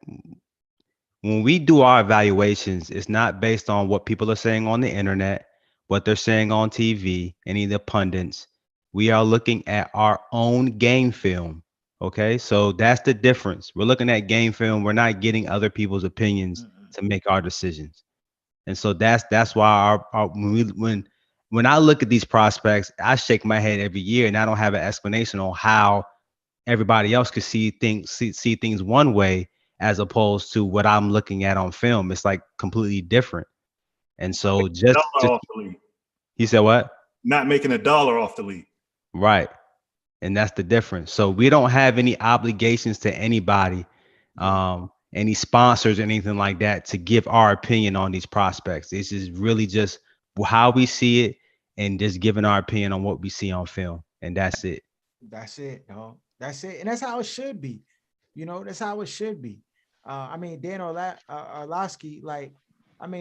when we do our evaluations, it's not based on what people are saying on the internet, what they're saying on TV, any of the pundits. We are looking at our own game film. Okay, so that's the difference. We're looking at game film. We're not getting other people's opinions to make our decisions. And so that's why when I look at these prospects, I shake my head every year, and I don't have an explanation on how everybody else could see things one way as opposed to what I'm looking at on film. It's like completely different. And so just he said what? Not making $1 off the league. Right. And that's the difference. So we don't have any obligations to anybody, any sponsors, anything like that, to give our opinion on these prospects. This is really just how we see it and just giving our opinion on what we see on film. And that's it. That's it. That's it. And that's how it should be. That's how it should be. I mean, Dan Orlovsky,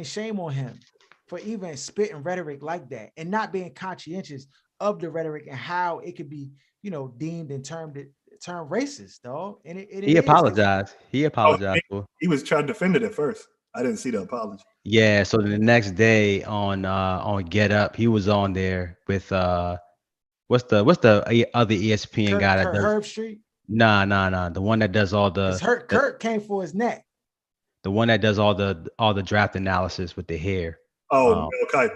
shame on him for even spitting rhetoric like that and not being conscientious of the rhetoric and how it could be, deemed and termed racist, dog. And he apologized. He apologized for. He was trying to defend it at first. I didn't see the apology. Yeah. So the next day on Get Up, he was on there with what's the other ESPN guy that does Herb Street? Nah. The one that does all the Kurt came for his neck. the one that does all the draft analysis with the hair. Oh, Mel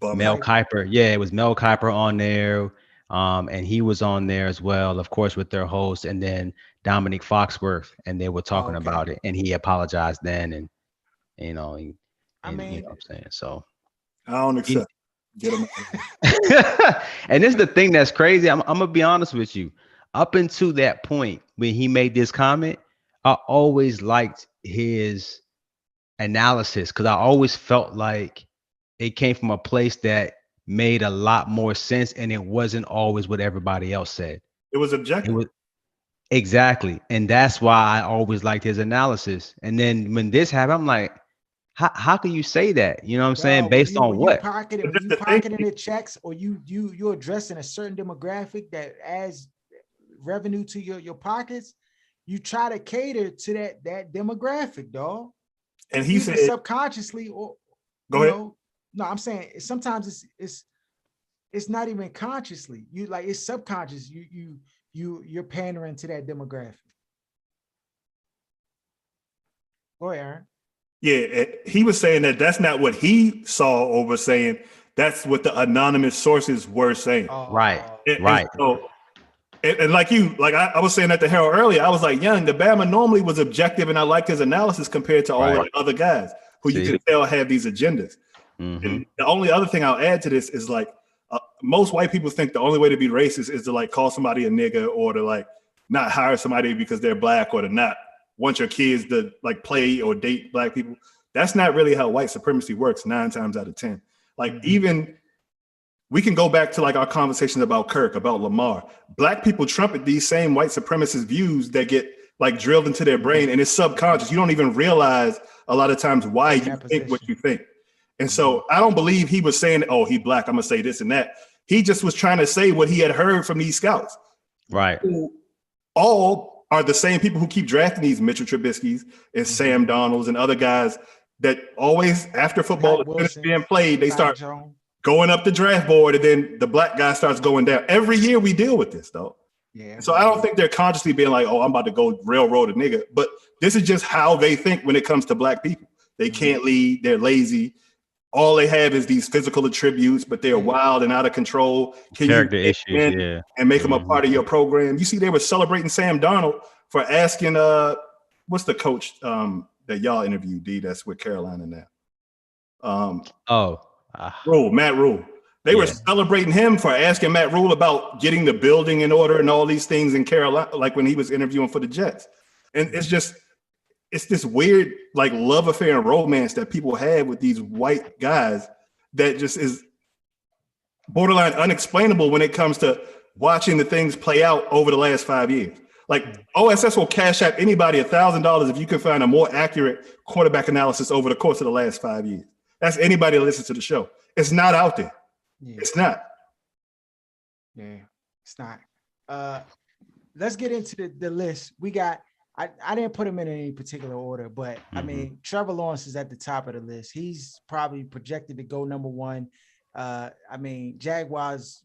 Kiper. Mel Kiper. Yeah, it was Mel Kiper on there. And he was on there as well, of course, with their host, and then Dominic Foxworth, and they were talking about it, and he apologized then, and you know, you know what I'm saying. So I don't accept. Get him. And this is the thing that's crazy. I'm gonna be honest with you. Up until that point when he made this comment, I always liked his analysis because I always felt like it came from a place that made a lot more sense, and it wasn't always what everybody else said. It was objective. Exactly. And that's why I always liked his analysis. And then when this happened, I'm like, how can you say that? You know what I'm saying? Based on what? When you pocketing the checks, or you're addressing a certain demographic that adds revenue to your pockets, you try to cater to that demographic, dog. And he said subconsciously, or go ahead. No, I'm saying sometimes it's not even consciously. You like it's subconscious. You're pandering to that demographic. Go ahead, Aaron. Yeah, he was saying that's not what he saw or was saying. That's what the anonymous sources were saying. Right. And like I was saying that to Harold earlier, I was like, Young, the Bama normally was objective, and I liked his analysis compared to all of the other guys who you can tell have these agendas. Mm-hmm. And the only other thing I'll add to this is like most white people think the only way to be racist is to like call somebody a nigga, or to like not hire somebody because they're black, or to not want your kids to like play or date black people. That's not really how white supremacy works 9 times out of 10. Like even we can go back to like our conversations about Kirk, about Lamar. Black people trumpet these same white supremacist views that get like drilled into their brain, and it's subconscious. You don't even realize a lot of times why you think what you think. And so I don't believe he was saying, oh, he black, I'm gonna say this and that. He just was trying to say what he had heard from these scouts. Right. Who all are the same people who keep drafting these Mitchell Trubisky's and Sam Donalds and other guys that always, after football is being played, they start going up the draft board, and then the black guy starts going down. Every year we deal with this, though. Yeah. So I don't think they're consciously being like, oh, I'm about to go railroad a nigga. But this is just how they think when it comes to black people. They can't lead. They're lazy. All they have is these physical attributes, but they're wild and out of control. Can Character issues, and make them a part of your program? You see, they were celebrating Sam Darnold for asking, what's the coach that y'all interviewed, D, that's with Carolina now? Matt Rule. They were celebrating him for asking Matt Rule about getting the building in order and all these things in Carolina, like when he was interviewing for the Jets. And it's this weird like love affair and romance that people have with these white guys that just is borderline unexplainable when it comes to watching the things play out over the last 5 years. Like OSS will cash out anybody $1,000 if you can find a more accurate quarterback analysis over the course of the last 5 years. That's anybody that listens to the show. It's not out there. Yeah. It's not. Yeah, it's not. Let's get into the list. We got, I didn't put him in any particular order, but I mean, Trevor Lawrence is at the top of the list. He's probably projected to go number 1. I mean, Jaguars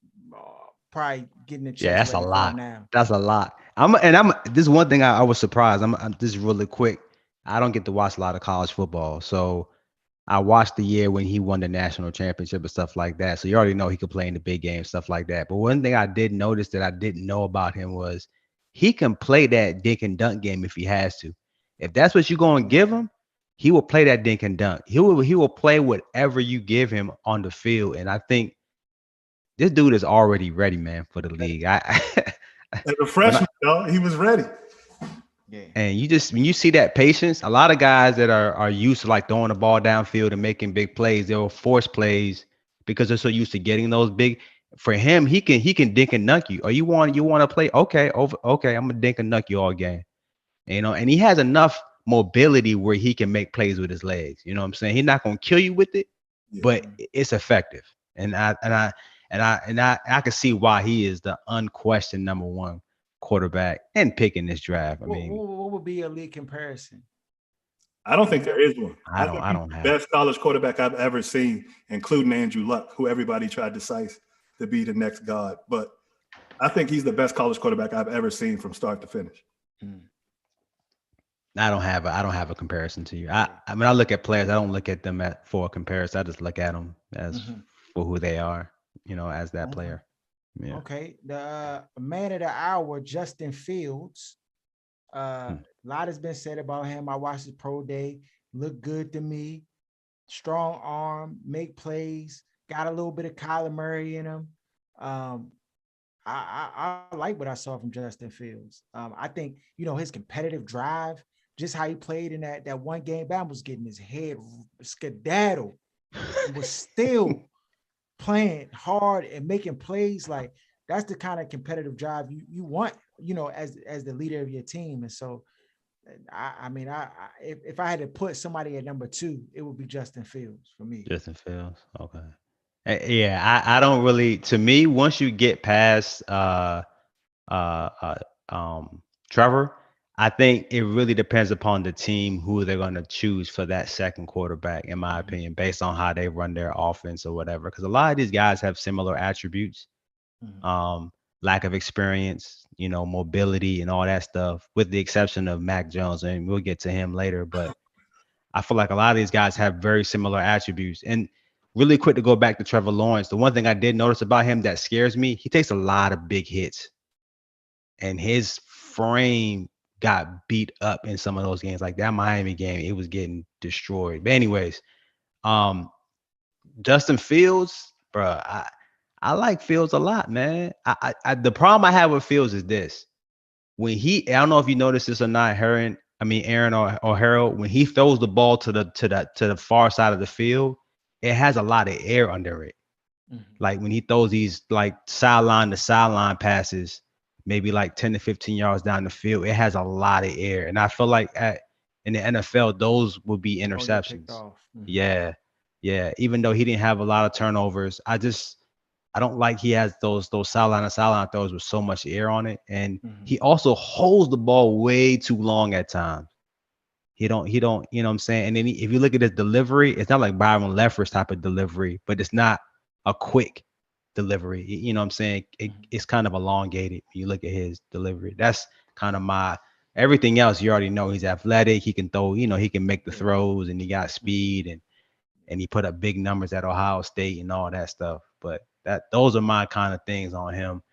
probably getting a chance. Yeah, that's a lot. Now. That's a lot. This is one thing I was surprised. I'm this is really quick. I don't get to watch a lot of college football, so I watched the year when he won the national championship and stuff like that. So you already know he could play in the big game, stuff like that. But one thing I did notice that I didn't know about him was he can play that dink and dunk game if he has to. If that's what you're going to give him, he will play that dink and dunk. He will play whatever you give him on the field. And I think this dude is already ready, man, for the league. As a freshman, he was ready. Yeah. And when you see that patience, a lot of guys that are used to like throwing the ball downfield and making big plays, they'll force plays because they're so used to getting those big. For him, he can dink and dunk you. Or you want to play? Okay, I'm gonna dink and dunk you all game. And he has enough mobility where he can make plays with his legs. You know what I'm saying? He's not gonna kill you with it, but it's effective. And I can see why he is the unquestioned number 1 quarterback and pick in this draft. I mean, what would be a league comparison? I don't think there is one. I don't have the best college quarterback I've ever seen, including Andrew Luck, who everybody tried to size to be the next god. But I think he's the best college quarterback I've ever seen from start to finish. I don't have a comparison to you. I mean, I look at players. I don't look at them for a comparison. I just look at them as Mhm. for who they are, as that Okay. player. Yeah. Okay. The man of the hour, Justin Fields. Hmm. A lot has been said about him. I watched his pro day. Looked good to me. Strong arm, make plays. Got a little bit of Kyler Murray in him. Um, I like what I saw from Justin Fields. I think his competitive drive, just how he played in that one game. Bam was getting his head skedaddled and was still playing hard and making plays. Like that's the kind of competitive drive you want, as the leader of your team. And so, I mean, if I had to put somebody at number 2, it would be Justin Fields for me. Justin Fields. Okay. Yeah, I don't really. To me, once you get past uh, uh, Trevor, I think it really depends upon the team who they're going to choose for that second quarterback, in my Mhm, opinion, based on how they run their offense or whatever. Because a lot of these guys have similar attributes, mhm, um, lack of experience, mobility and all that stuff, with the exception of Mac Jones, and we'll get to him later. But I feel like a lot of these guys have very similar attributes. And really quick to go back to Trevor Lawrence, the one thing I did notice about him that scares me, he takes a lot of big hits and his frame got beat up in some of those games. Like that Miami game, it was getting destroyed. But anyways, um, Justin Fields, bro, I like Fields a lot, man. The problem I have with Fields is this: when I don't know if you noticed this or not, Aaron or Harold, when he throws the ball to the far side of the field, it has a lot of air under it. mhm. Like when he throws these like sideline to sideline passes, maybe like 10 to 15 yards down the field, it has a lot of air. And I feel like in the NFL, those would be All get picked interceptions. off. Mhm, Yeah. Yeah. Even though he didn't have a lot of turnovers, I don't like he has those sideline to sideline throws with so much air on it. And mhm. he also holds the ball way too long at times. He don't, you know what I'm saying? And then if you look at his delivery, it's not like Byron Leftwich type of delivery, but it's not a quick delivery. You know what I'm saying? Mhm. It's kind of elongated when you look at his delivery. That's kind of my everything else. You already know he's athletic. He can throw, he can make the Yeah. throws and he got Mhm. speed and he put up big numbers at Ohio State and all that stuff. But those are my kind of things on him.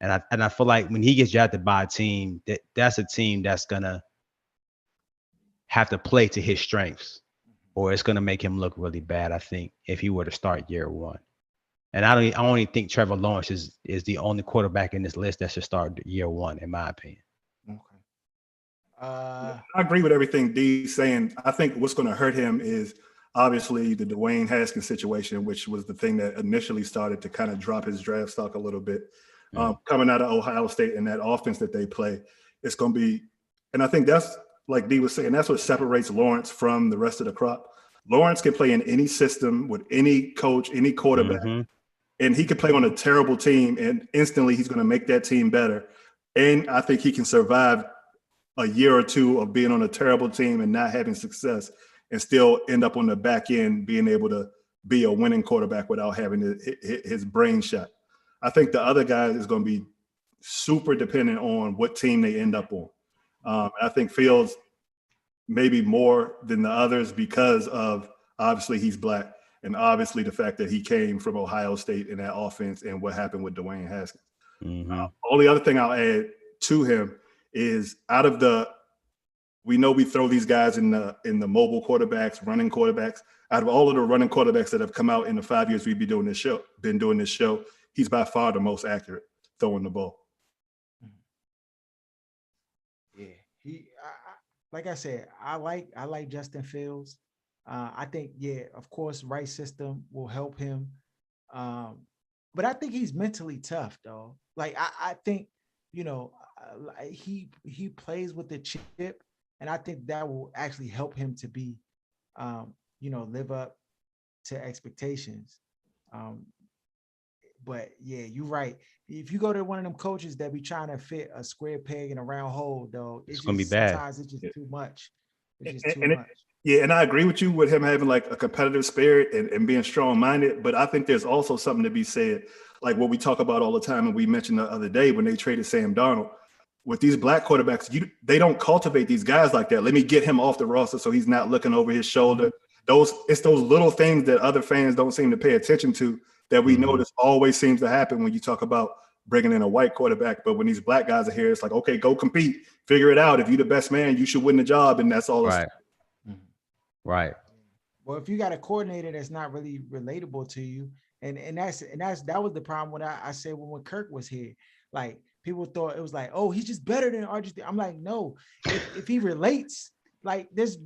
And I feel like when he gets drafted by a team, that's a team that's gonna have to play to his strengths, or it's gonna make him look really bad. I think if he were to start year one, and I only think Trevor Lawrence is the only quarterback in this list that should start year one, in my opinion. Okay. Yeah, Uh, I agree with everything D's saying. I think what's going to hurt him is obviously the Dwayne Haskins situation, which was the thing that initially started to kind of drop his draft stock a little bit. Mm. Coming out of Ohio State and that offense that they play, it's going to be, and I think that's like D was saying, that's what separates Lawrence from the rest of the crop. Lawrence can play in any system with any coach, any quarterback, Mm-hmm. and he could play on a terrible team, and instantly he's going to make that team better. And I think he can survive a year or two of being on a terrible team and not having success and still end up on the back end being able to be a winning quarterback without having his brain shot. I think the other guy is going to be super dependent on what team they end up on. I think Fields maybe more than the others because of obviously he's black and obviously the fact that he came from Ohio State in that offense and what happened with Dwayne Haskins. Mm-hmm. Only other thing I'll add to him is out of we know we throw these guys in the mobile quarterbacks, running quarterbacks. Out of all of the running quarterbacks that have come out in the 5 years we've been doing this show, he's by far the most accurate throwing the ball. yeah. Like I said, I like Justin Fields. I think, yeah, of course, right system will help him. Um, but I think he's mentally tough, though. Like I think, he plays with the chip, and I think that will actually help him to be, live up to expectations. Um, but yeah, you're right. If you go to one of them coaches that be trying to fit a square peg in a round hole, though, It's it's gonna be just bad. sometimes it's just Yeah. too much. It's just And, too and it, much. yeah, and I agree with you with him having like a competitive spirit and being strong minded. But I think there's also something to be said, like what we talk about all the time, and we mentioned the other day when they traded Sam Darnold. with these black quarterbacks, they don't cultivate these guys like that. Let me get him off the roster so he's not looking over his shoulder. It's those little things that other fans don't seem to pay attention to that we notice always seems to happen when you talk about bringing in a white quarterback. But when these black guys are here, it's like, okay, go compete, figure it out. If you're the best man, you should win the job, and that's all. Right. Right. Well, if you got a coordinator that's not really relatable to you, and that was the problem when I said when Kirk was here, like people thought it was like, oh, he's just better than RG3. I'm like, no, if he relates, like there's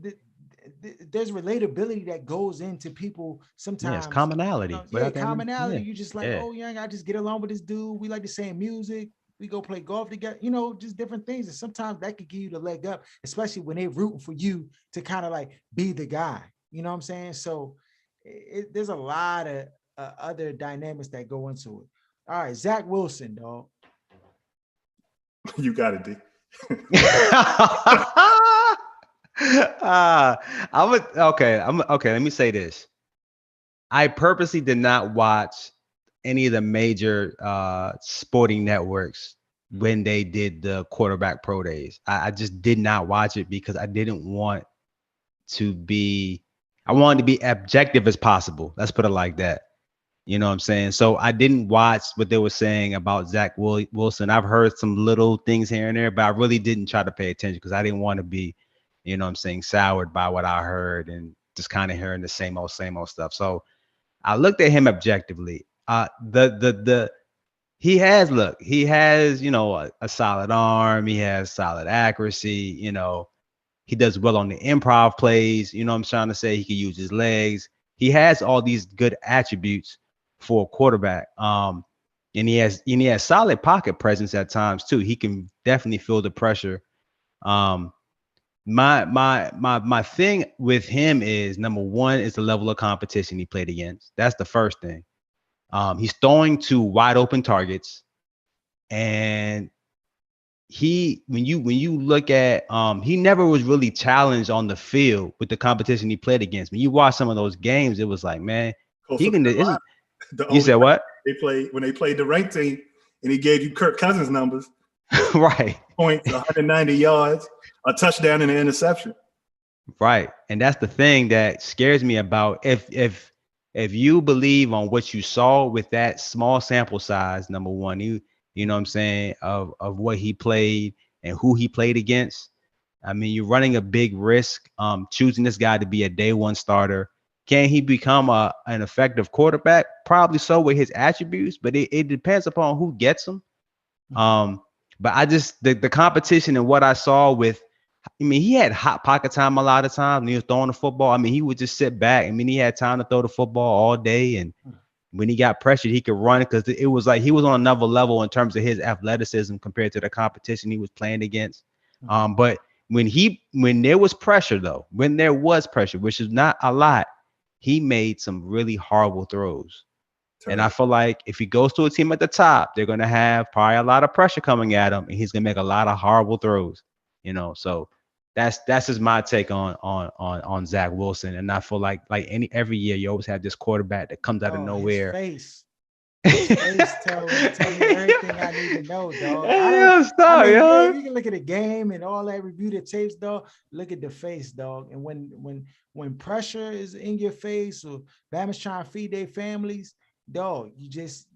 relatability that goes into people sometimes. Yeah, it's commonality. Commonality. You just like, oh yeah, I just get along with this dude. We like the same music. We go play golf together, just different things. And sometimes that could give you the leg up, especially when they're rooting for you to kind of like be the guy. You know what I'm saying? So there's a lot of other dynamics that go into it. All right, Zach Wilson, dog. You got it, D. Okay. Let me say this. I purposely did not watch any of the major sporting networks when they did the quarterback pro days. I just did not watch it because I didn't want to be. I wanted to be objective as possible. Let's put it like that. You know what I'm saying? So I didn't watch what they were saying about Zach Wilson. I've heard some little things here and there, but I really didn't try to pay attention because I didn't want to be, you know what I'm saying, soured by what I heard and just kind of hearing the same old stuff. So I looked at him objectively. He has, a solid arm. He has solid accuracy. He does well on the improv plays. You know what I'm trying to say? He can use his legs. He has all these good attributes for a quarterback. And he has solid pocket presence at times too. He can definitely feel the pressure. My thing with him is, number one, is the level of competition he played against. That's the first thing. He's throwing to wide open targets, and when you look at he never was really challenged on the field with the competition he played against. When you watch some of those games, it was like, man, he can. You said what? When they played the ranked team, and he gave you Kirk Cousins numbers, right? Points, 190 yards, a touchdown, and an interception. Right, and that's the thing that scares me about if you believe on what you saw with that small sample size. Number one, you know what I'm saying, of what he played and who he played against. I mean, you're running a big risk choosing this guy to be a day one starter. Can he become an effective quarterback? Probably so with his attributes, but it depends upon who gets him. But I just the competition and what I saw with, I mean, he had hot pocket time a lot of times when he was throwing the football. I mean, he would just sit back. I mean, he had time to throw the football all day, and when he got pressured, he could run because it was like he was on another level in terms of his athleticism compared to the competition he was playing against. But when there was pressure, which is not a lot, he made some really horrible throws. And I feel like if he goes to a team at the top, they're going to have probably a lot of pressure coming at him, and he's going to make a lot of horrible throws. So that's just my take on Zach Wilson. And I feel like every year you always have this quarterback that comes out of nowhere. His face tell me everything I need to know, dog. You can look at the game and all that, review the tapes, dog. Look at the face, dog. And when pressure is in your face, or Bama's trying to feed their families, dog, you just,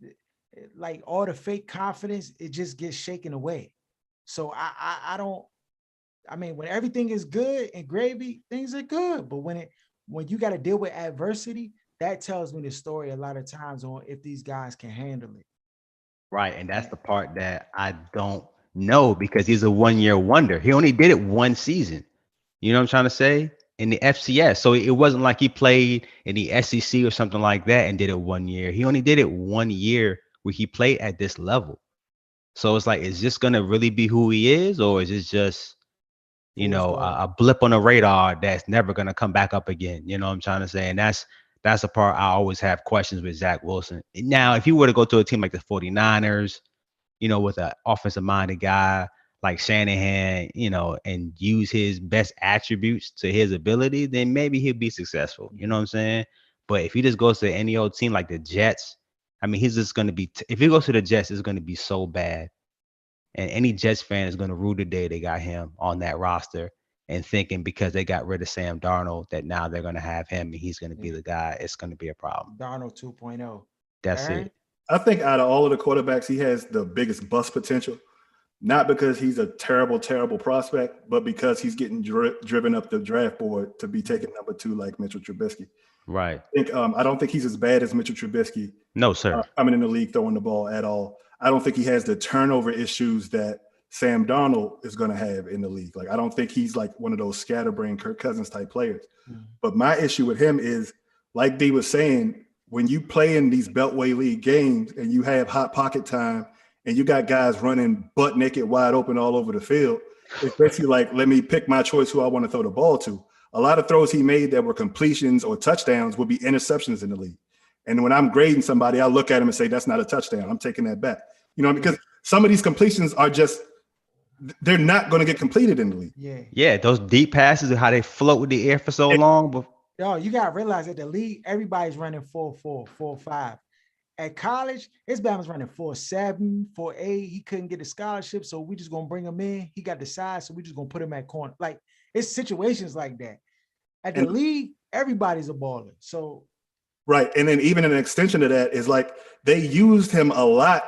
like, all the fake confidence, it just gets shaken away. So I mean, when everything is good and gravy, things are good. But when you got to deal with adversity, that tells me the story a lot of times on if these guys can handle it. Right. And that's the part that I don't know, because he's a 1-year wonder. He only did it one season. You know what I'm trying to say? In the FCS. So it wasn't like he played in the SEC or something like that and did it 1 year. He only did it 1 year where he played at this level. So it's like, is this going to really be who he is? Or is it just, a blip on the radar that's never going to come back up again? You know what I'm trying to say? And that's the part I always have questions with Zach Wilson. Now, if you were to go to a team like the 49ers, with an offensive minded guy like Shanahan, and use his best attributes to his ability, then maybe he'll be successful. You know what I'm saying? But if he just goes to any old team like the Jets, I mean, he's just going to be, if he goes to the Jets, it's going to be so bad. And any Jets fan is going to rue the day they got him on that roster and thinking because they got rid of Sam Darnold that now they're going to have him and he's going to be the guy. It's going to be a problem. Darnold 2.0. That's Aaron? it. I think out of all of the quarterbacks, he has the biggest bust potential. Not because he's a terrible, terrible prospect, but because he's getting driven up the draft board to be taken number 2 like Mitchell Trubisky. Right. I don't think he's as bad as Mitchell Trubisky. No, sir. Coming in the league, throwing the ball at all. I don't think he has the turnover issues that Sam Darnold is going to have in the league. Like, I don't think he's like one of those scatterbrain Kirk Cousins type players. Mm-hmm. But my issue with him is, like D was saying, when you play in these Beltway League games and you have hot pocket time and you got guys running butt naked wide open all over the field, it's basically like, let me pick my choice who I want to throw the ball to. A lot of throws he made that were completions or touchdowns would be interceptions in the league. And when I'm grading somebody, I look at him and say, that's not a touchdown. I'm taking that back. You know, because some of these completions are just, they're not going to get completed in the league. Yeah, those deep passes and how they float with the air for so long. But yo, you got to realize that the league, everybody's running 4.4, 4.5. At college, his band was running 4.7, 4.8. He couldn't get a scholarship, so we just going to bring him in. He got the size, so we just going to put him at corner. Like, it's situations like that. At the league, everybody's a baller. So, right. And then even an extension of that is like they used him a lot,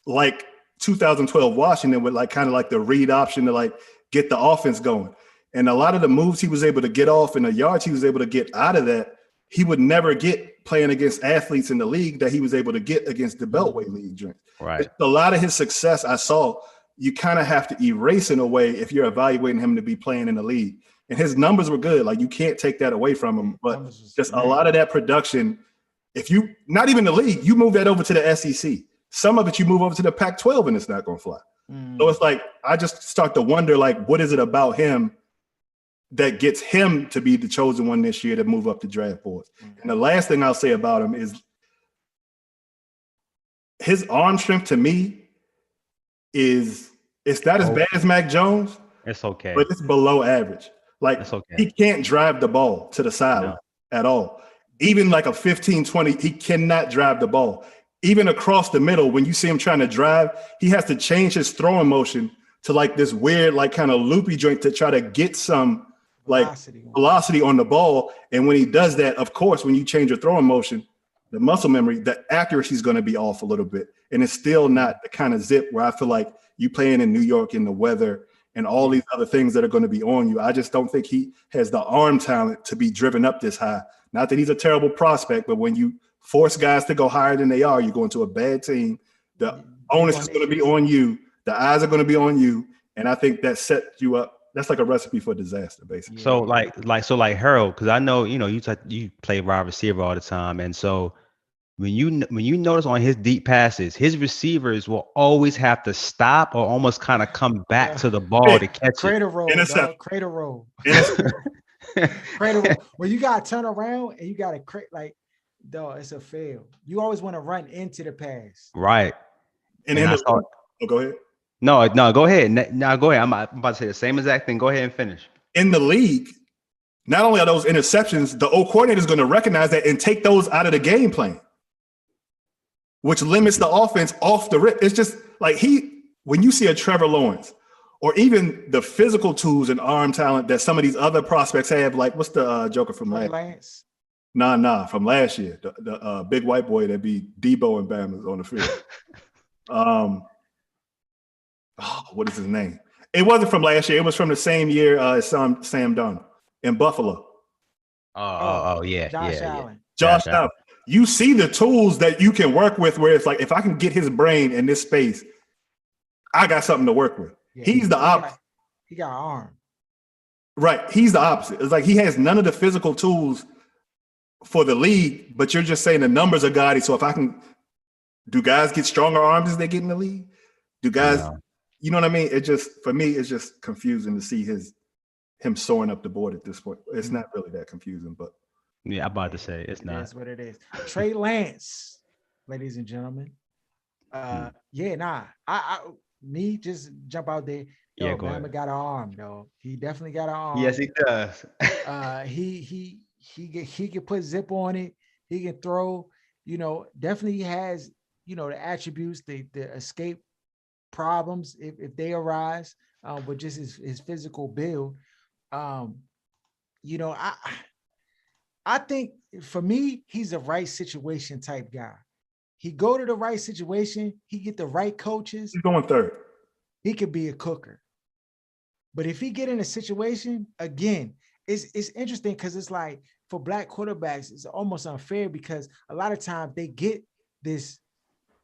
like 2012 Washington with like kind of like the read option to like get the offense going. And a lot of the moves he was able to get off and the yards he was able to get out of that, he would never get playing against athletes in the league that he was able to get against the Beltway League joints. Right. A lot of his success I saw, you kind of have to erase in a way if you're evaluating him to be playing in the league. And his numbers were good. Like, you can't take that away from him. But just a lot of that production, if you, not even the league, you move that over to the SEC. Some of it you move over to the Pac-12 and it's not going to fly. So it's like, I just start to wonder, like, what is it about him that gets him to be the chosen one this year to move up the draft boards? And the last thing I'll say about him is his arm strength to me it's not as bad as Mac Jones. It's okay. But it's below average. Like, he can't drive the ball to the sideline at all. Even like a 15, 20, he cannot drive the ball. Even across the middle, when you see him trying to drive, he has to change his throwing motion to like this weird, like kind of loopy joint to try to get some like velocity on the ball. And when he does that, of course, when you change your throwing motion, the muscle memory, the accuracy is going to be off a little bit. And it's still not the kind of zip where I feel like you playing in New York in the weather and all these other things that are going to be on you. I just don't think he has the arm talent to be driven up this high. Not that he's a terrible prospect, but when you force guys to go higher than they are, you're going to a bad team. The onus is going to be on you. The eyes are going to be on you. And I think that sets you up. That's like a recipe for disaster, basically. So like Harold, because I know, you play wide receiver all the time. And so when you notice on his deep passes, his receivers will always have to stop or almost kind of come back to the ball to catch crater it. Roll, dog, crater roll. Crater roll. When you got to turn around and you got to like, dog, it's a fail. You always want to run into the pass. Right. And go ahead. No, go ahead. No, go ahead. I'm about to say the same exact thing. Go ahead and finish. In the league, not only are those interceptions, the O coordinator is going to recognize that and take those out of the game plan, which limits the offense off the rip. It's just like when you see a Trevor Lawrence or even the physical tools and arm talent that some of these other prospects have, like what's the Joker from last year? From last year, the big white boy that be Debo and Bama's on the field. What is his name? It wasn't from last year. It was from the same year as Sam Darnold in Buffalo. Yeah. Josh Allen. Josh Allen. You see the tools that you can work with where it's like, if I can get his brain in this space, I got something to work with. Yeah, he's the opposite. He got an arm. Right. He's the opposite. It's like he has none of the physical tools for the league, but you're just saying the numbers are gaudy. So if I can, do guys get stronger arms as they get in the league? Do guys, you know what I mean? It just, for me, it's just confusing to see him soaring up the board at this point. It's not really that confusing, but. Yeah, I'm about to say it's not. That's what it is. Trey Lance, ladies and gentlemen. Me just jump out there. Yo, Bama got an arm, though. He definitely got an arm. Yes, he does. He can put zip on it. He can throw. Definitely has the attributes, the escape problems if they arise with just his physical build. You know, I think for me, he's a right situation type guy. He go to the right situation, he get the right coaches, He's going third. he could be a cooker. But if he get in a situation, again, it's interesting because it's like for black quarterbacks, it's almost unfair because a lot of times they get this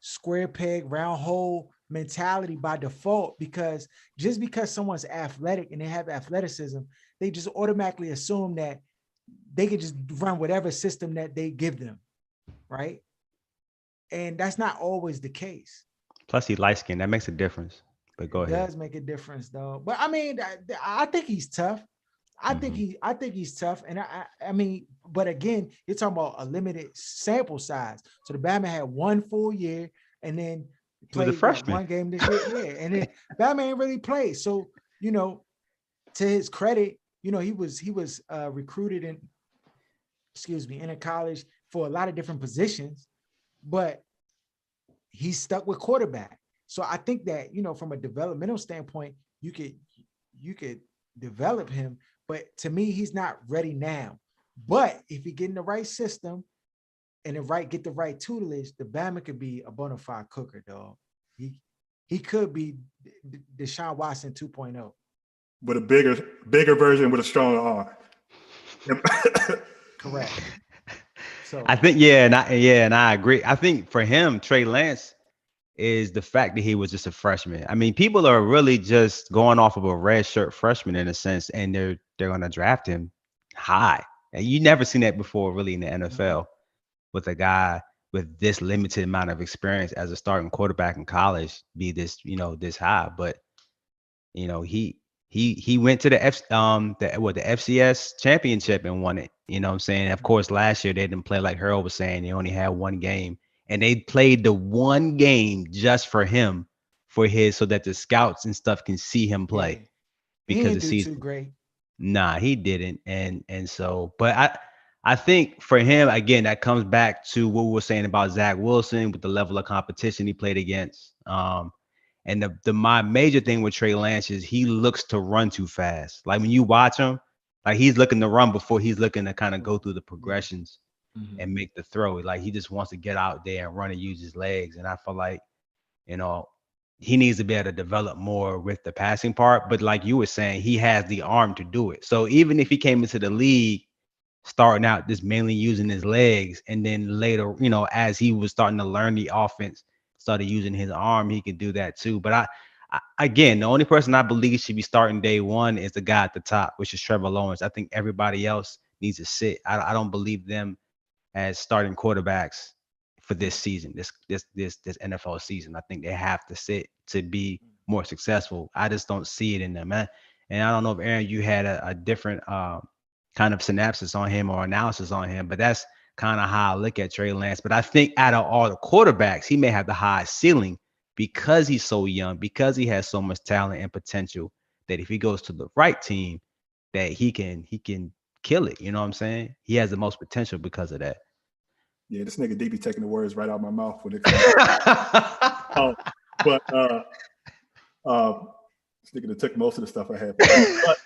square peg, round hole mentality by default because just because someone's athletic and they have athleticism, they just automatically assume that they can just run whatever system that they give them, right? And that's not always the case. Plus, he light skinned. That makes a difference. But go It ahead. does make a difference, though. But I mean, I think he's tough. I think he's tough. And I mean, but again, you're talking about a limited sample size. So the Batman had one full year and then played one game this year. Yeah. And then Batman really played. So, you know, to his credit, you know, he was recruited in a college for a lot of different positions, but he's stuck with quarterback. So I think that, you know, from a developmental standpoint, you could develop him, but to me, he's not ready now. But if you get in the right system and get the right tutelage, the Bama could be a bona fide cooker, dog. He could be Deshaun Watson 2.0. With a bigger version with a stronger arm. Correct. So I think, and I agree. I think for him, Trey Lance is the fact that he was just a freshman. I mean, people are really just going off of a red shirt freshman in a sense, and they're going to draft him high. And you never seen that before, really, in the NFL with a guy with this limited amount of experience as a starting quarterback in college be this, you know, this high. But you know, he went to the FCS championship and won it. You know what I'm saying? Of course, last year they didn't play like Harold was saying. They only had one game. And they played the one game just for him, so that the scouts and stuff can see him play. Yeah. Because the season too great. Nah, he didn't. And so, but I think for him, again, that comes back to what we were saying about Zach Wilson with the level of competition he played against. And my major thing with Trey Lance is he looks to run too fast. Like when you watch him, like he's looking to run before he's looking to kind of go through the progressions and make the throw. Like he just wants to get out there and run and use his legs. And I feel like, you know, he needs to be able to develop more with the passing part. But like you were saying, he has the arm to do it. So even if he came into the league starting out just mainly using his legs, and then later, you know, as he was starting to learn the offense, started using his arm, he could do that too. But I again, the only person I believe should be starting day one is the guy at the top, which is Trevor Lawrence. I think everybody else needs to sit. I don't believe them as starting quarterbacks for this season, this NFL season. I think they have to sit to be more successful. I just don't see it in them, man. And I don't know if Aaron, you had a different kind of synopsis on him or analysis on him, but that's kind of how I look at Trey Lance. But I think out of all the quarterbacks, he may have the highest ceiling because he's so young, because he has so much talent and potential, that if he goes to the right team, that he can kill it. You know what I'm saying? He has the most potential because of that. Yeah, this nigga D be taking the words right out of my mouth when it comes. But this nigga that took most of the stuff I had. But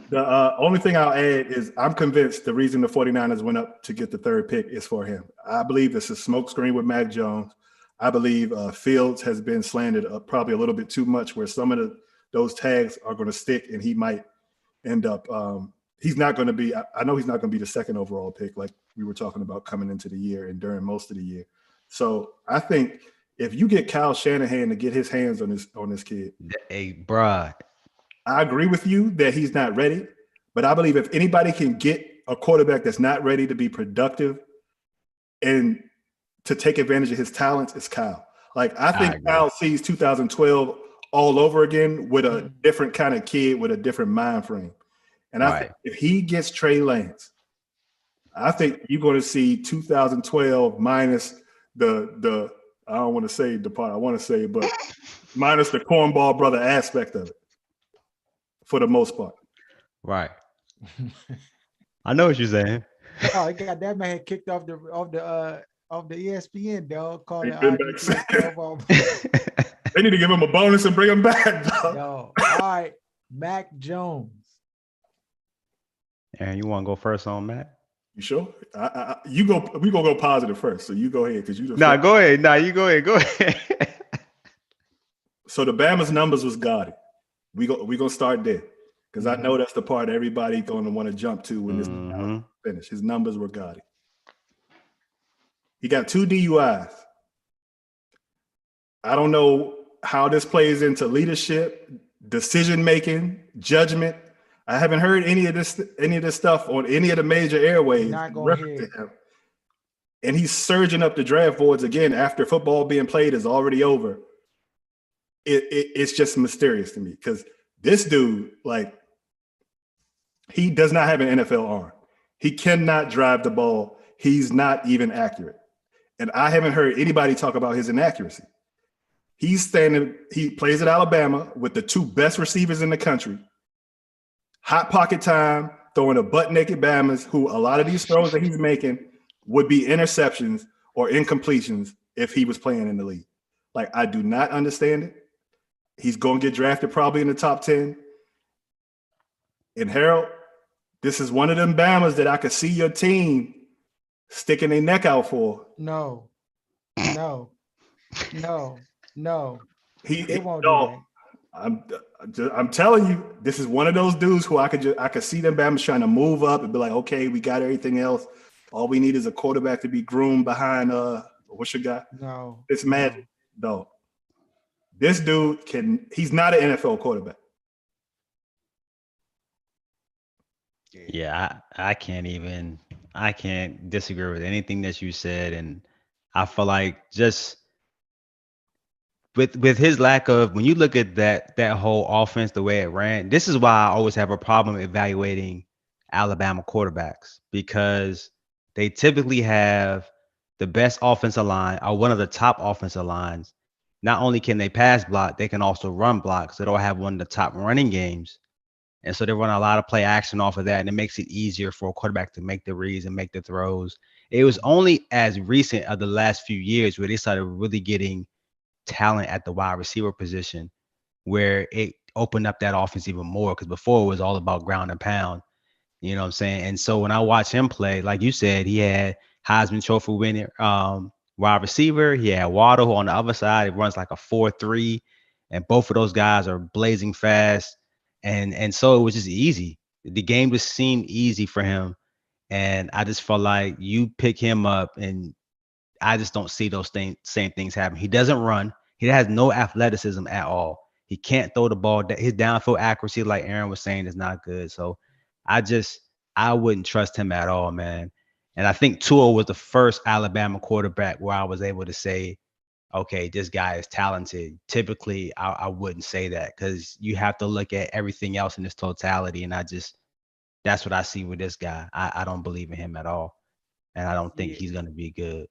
the only thing I'll add is I'm convinced the reason the 49ers went up to get the third pick is for him. I believe it's a smokescreen with Mac Jones. I believe Fields has been slandered probably a little bit too much, where some of those tags are going to stick, and he might end up he's not going to be – I know he's not going to be the second overall pick like we were talking about coming into the year and during most of the year. So I think if you get Kyle Shanahan to get his hands on this kid – Hey, bruh. I agree with you that he's not ready, but I believe if anybody can get a quarterback that's not ready to be productive and to take advantage of his talents, it's Kyle. Like, I think Kyle sees 2012 all over again with a different kind of kid with a different mind frame. And I think if he gets Trey Lance, I think you're going to see 2012 minus the I don't want to say the part I want to say, but minus the cornball brother aspect of it for the most part. Right. I know what you're saying. Oh, he got that man kicked off the ESPN, dog. Called it They need to give him a bonus and bring him back, dog. Yo, all right, Mac Jones. And you want to go first on Matt? You sure? You go. We gonna go positive first. So you go ahead because you. Nah, go ahead. Nah, you go ahead. Go ahead. So the Bama's numbers was gaudy. We gonna start there because I know that's the part everybody gonna want to jump to when this finish. His numbers were gaudy. He got 2 DUIs. I don't know how this plays into leadership, decision making, judgment. I haven't heard any of this stuff on any of the major airways. Not gonna hear it. And he's surging up the draft boards again after football being played is already over. It's just mysterious to me because this dude, like, he does not have an NFL arm. He cannot drive the ball. He's not even accurate. And I haven't heard anybody talk about his inaccuracy. He plays at Alabama with the 2 best receivers in the country. Hot pocket time, throwing a butt-naked Bamas who a lot of these throws that he's making would be interceptions or incompletions if he was playing in the league. Like, I do not understand it. He's going to get drafted probably in the top 10. And Harold, this is one of them Bamas that I could see your team sticking their neck out for. No. He won't do that. I'm telling you, this is one of those dudes who I could see them Bama's trying to move up and be like, okay, we got everything else. All we need is a quarterback to be groomed behind what's your guy? No. It's magic. No. This dude he's not an NFL quarterback. Yeah, I can't disagree with anything that you said. And I feel like just with his lack of, when you look at that whole offense, the way it ran, this is why I always have a problem evaluating Alabama quarterbacks, because they typically have the best offensive line, or one of the top offensive lines. Not only can they pass block, they can also run block. So they'll have one of the top running games. And so they run a lot of play action off of that, and it makes it easier for a quarterback to make the reads and make the throws. It was only as recent of the last few years where they started really getting talent at the wide receiver position, where it opened up that offense even more, because before it was all about ground and pound. You know what I'm saying? And so when I watch him play, like you said, he had Heisman Trophy winner wide receiver. He had Waddle, who on the other side, it runs like a 4.3, and both of those guys are blazing fast. And so it was just easy. The game just seemed easy for him. And I just felt like you pick him up, and I just don't see those same things happen. He doesn't run. He has no athleticism at all. He can't throw the ball. His downfield accuracy, like Aaron was saying, is not good. So I wouldn't trust him at all, man. And I think Tua was the first Alabama quarterback where I was able to say, okay, this guy is talented. Typically, I wouldn't say that, because you have to look at everything else in its totality. And that's what I see with this guy. I don't believe in him at all. And I don't think he's going to be good.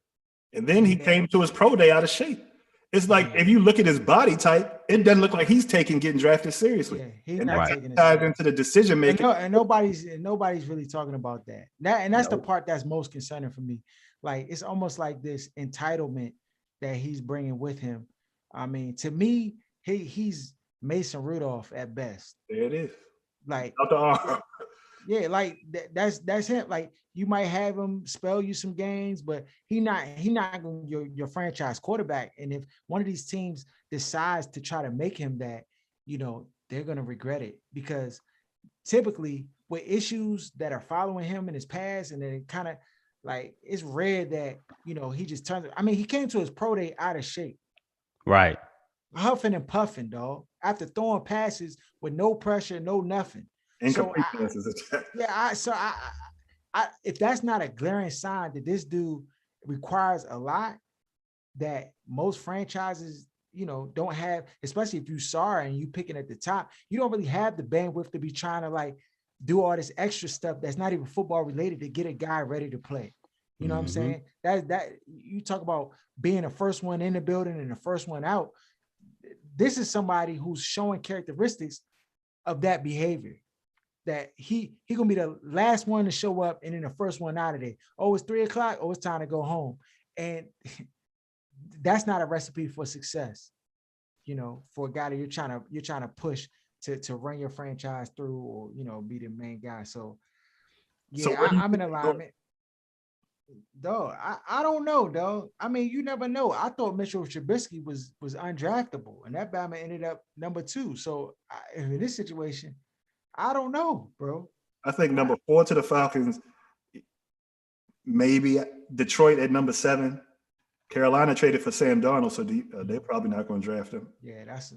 And then he came to his pro day out of shape. It's like, if you look at his body type, it doesn't look like he's getting drafted seriously. Yeah, he's and not that taking it ties into the decision making. And nobody's really talking about that. That's the part that's most concerning for me. Like, it's almost like this entitlement that he's bringing with him. I mean, to me, he's Mason Rudolph at best. There it is. Like, yeah, like that's him. Like, you might have him spell you some games, but he not your franchise quarterback. And if one of these teams decides to try to make him that, they're gonna regret it, because typically with issues that are following him in his past, and then it kind of like, it's rare that he just turns. I mean, he came to his pro day out of shape, right? Huffing and puffing, dog, after throwing passes with no pressure, no nothing. So if that's not a glaring sign that this dude requires a lot that most franchises, don't have, especially if you SAR and you picking at the top, you don't really have the bandwidth to be trying to like do all this extra stuff that's not even football related to get a guy ready to play. You know what I'm saying? That you talk about being the first one in the building and the first one out. This is somebody who's showing characteristics of that behavior. That he gonna be the last one to show up and then the first one out of there. Oh, it's 3:00. Oh, it's time to go home. And that's not a recipe for success. you know, for a guy that you're trying to push to run your franchise through, or you know, be the main guy. So So yeah, where do you I'm in think he go? alignment. Dog, I don't know, dog. I mean, you never know. I thought Mitchell Trubisky was undraftable, and that Bama ended up number 2. So in this situation, I don't know, bro. I think I, number 4 to the Falcons, maybe Detroit at number 7. Carolina traded for Sam Darnold, so they're probably not going to draft him. yeah, that's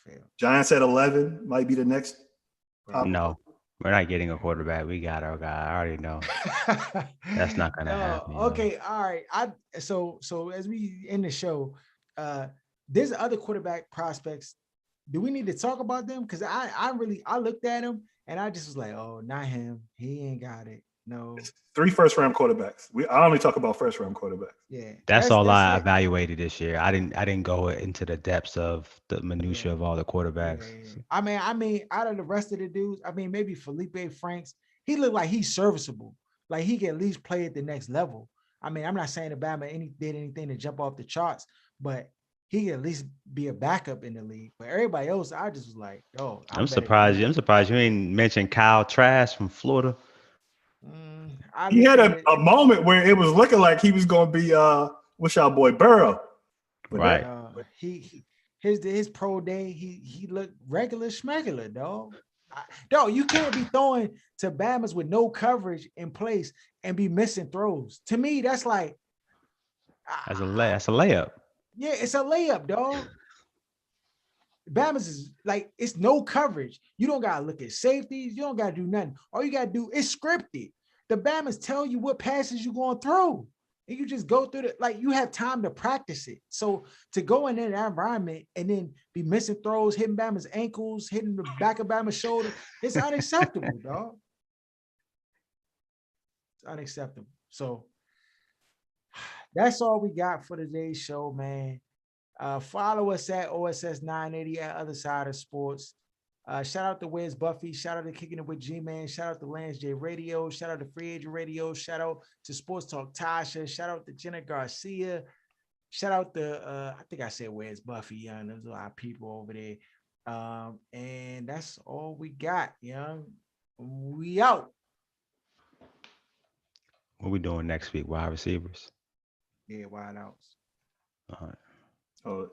fair. Giants at 11 might be the next. No, we're not getting a quarterback. We got our guy. I already know. That's not gonna happen. Okay, all right. So as we end the show, there's other quarterback prospects. Do we need to talk about them? Because I looked at him and I just was like, oh, not him. He ain't got it. No. It's 3 first-round quarterbacks. I only talk about first-round quarterbacks. Yeah. That's all I it. evaluated this year. I didn't go into the depths of the minutia of all the quarterbacks. Yeah. I mean, out of the rest of the dudes, I mean, maybe Felipe Franks, he looked like he's serviceable. Like he can at least play at the next level. I mean, I'm not saying Alabama did anything to jump off the charts, but he can at least be a backup in the league. But everybody else, I just was like, oh, I'm surprised you ain't mentioned Kyle Trask from Florida. He had a moment where it was looking like he was going to be what's y'all boy Burrow, but right? His pro day, he looked regular schmegular, dog. Dog, you can't be throwing to Bamas with no coverage in place and be missing throws. To me, that's like that's a layup. Yeah, it's a layup, dog. Bamas is like, it's no coverage. You don't gotta look at safeties. You don't gotta do nothing. All you gotta do is scripted. The Bamas tell you what passes you're gonna throw. And you just go through like you have time to practice it. So to go in that environment and then be missing throws, hitting Bama's ankles, hitting the back of Bama's shoulder, it's unacceptable, dog. It's unacceptable. So that's all we got for today's show, man. Follow us at OSS 980 at Other Side of Sports. Shout out to Where's Buffy. Shout out to Kicking It With G-Man. Shout out to Lance J Radio. Shout out to Free Agent Radio. Shout out to Sports Talk Tasha. Shout out to Jenna Garcia. Shout out to, I think I said Where's Buffy, young. There's a lot of people over there. And that's all we got, young. We out. What we doing next week? Wide receivers? Yeah, wide outs. All right. Oh,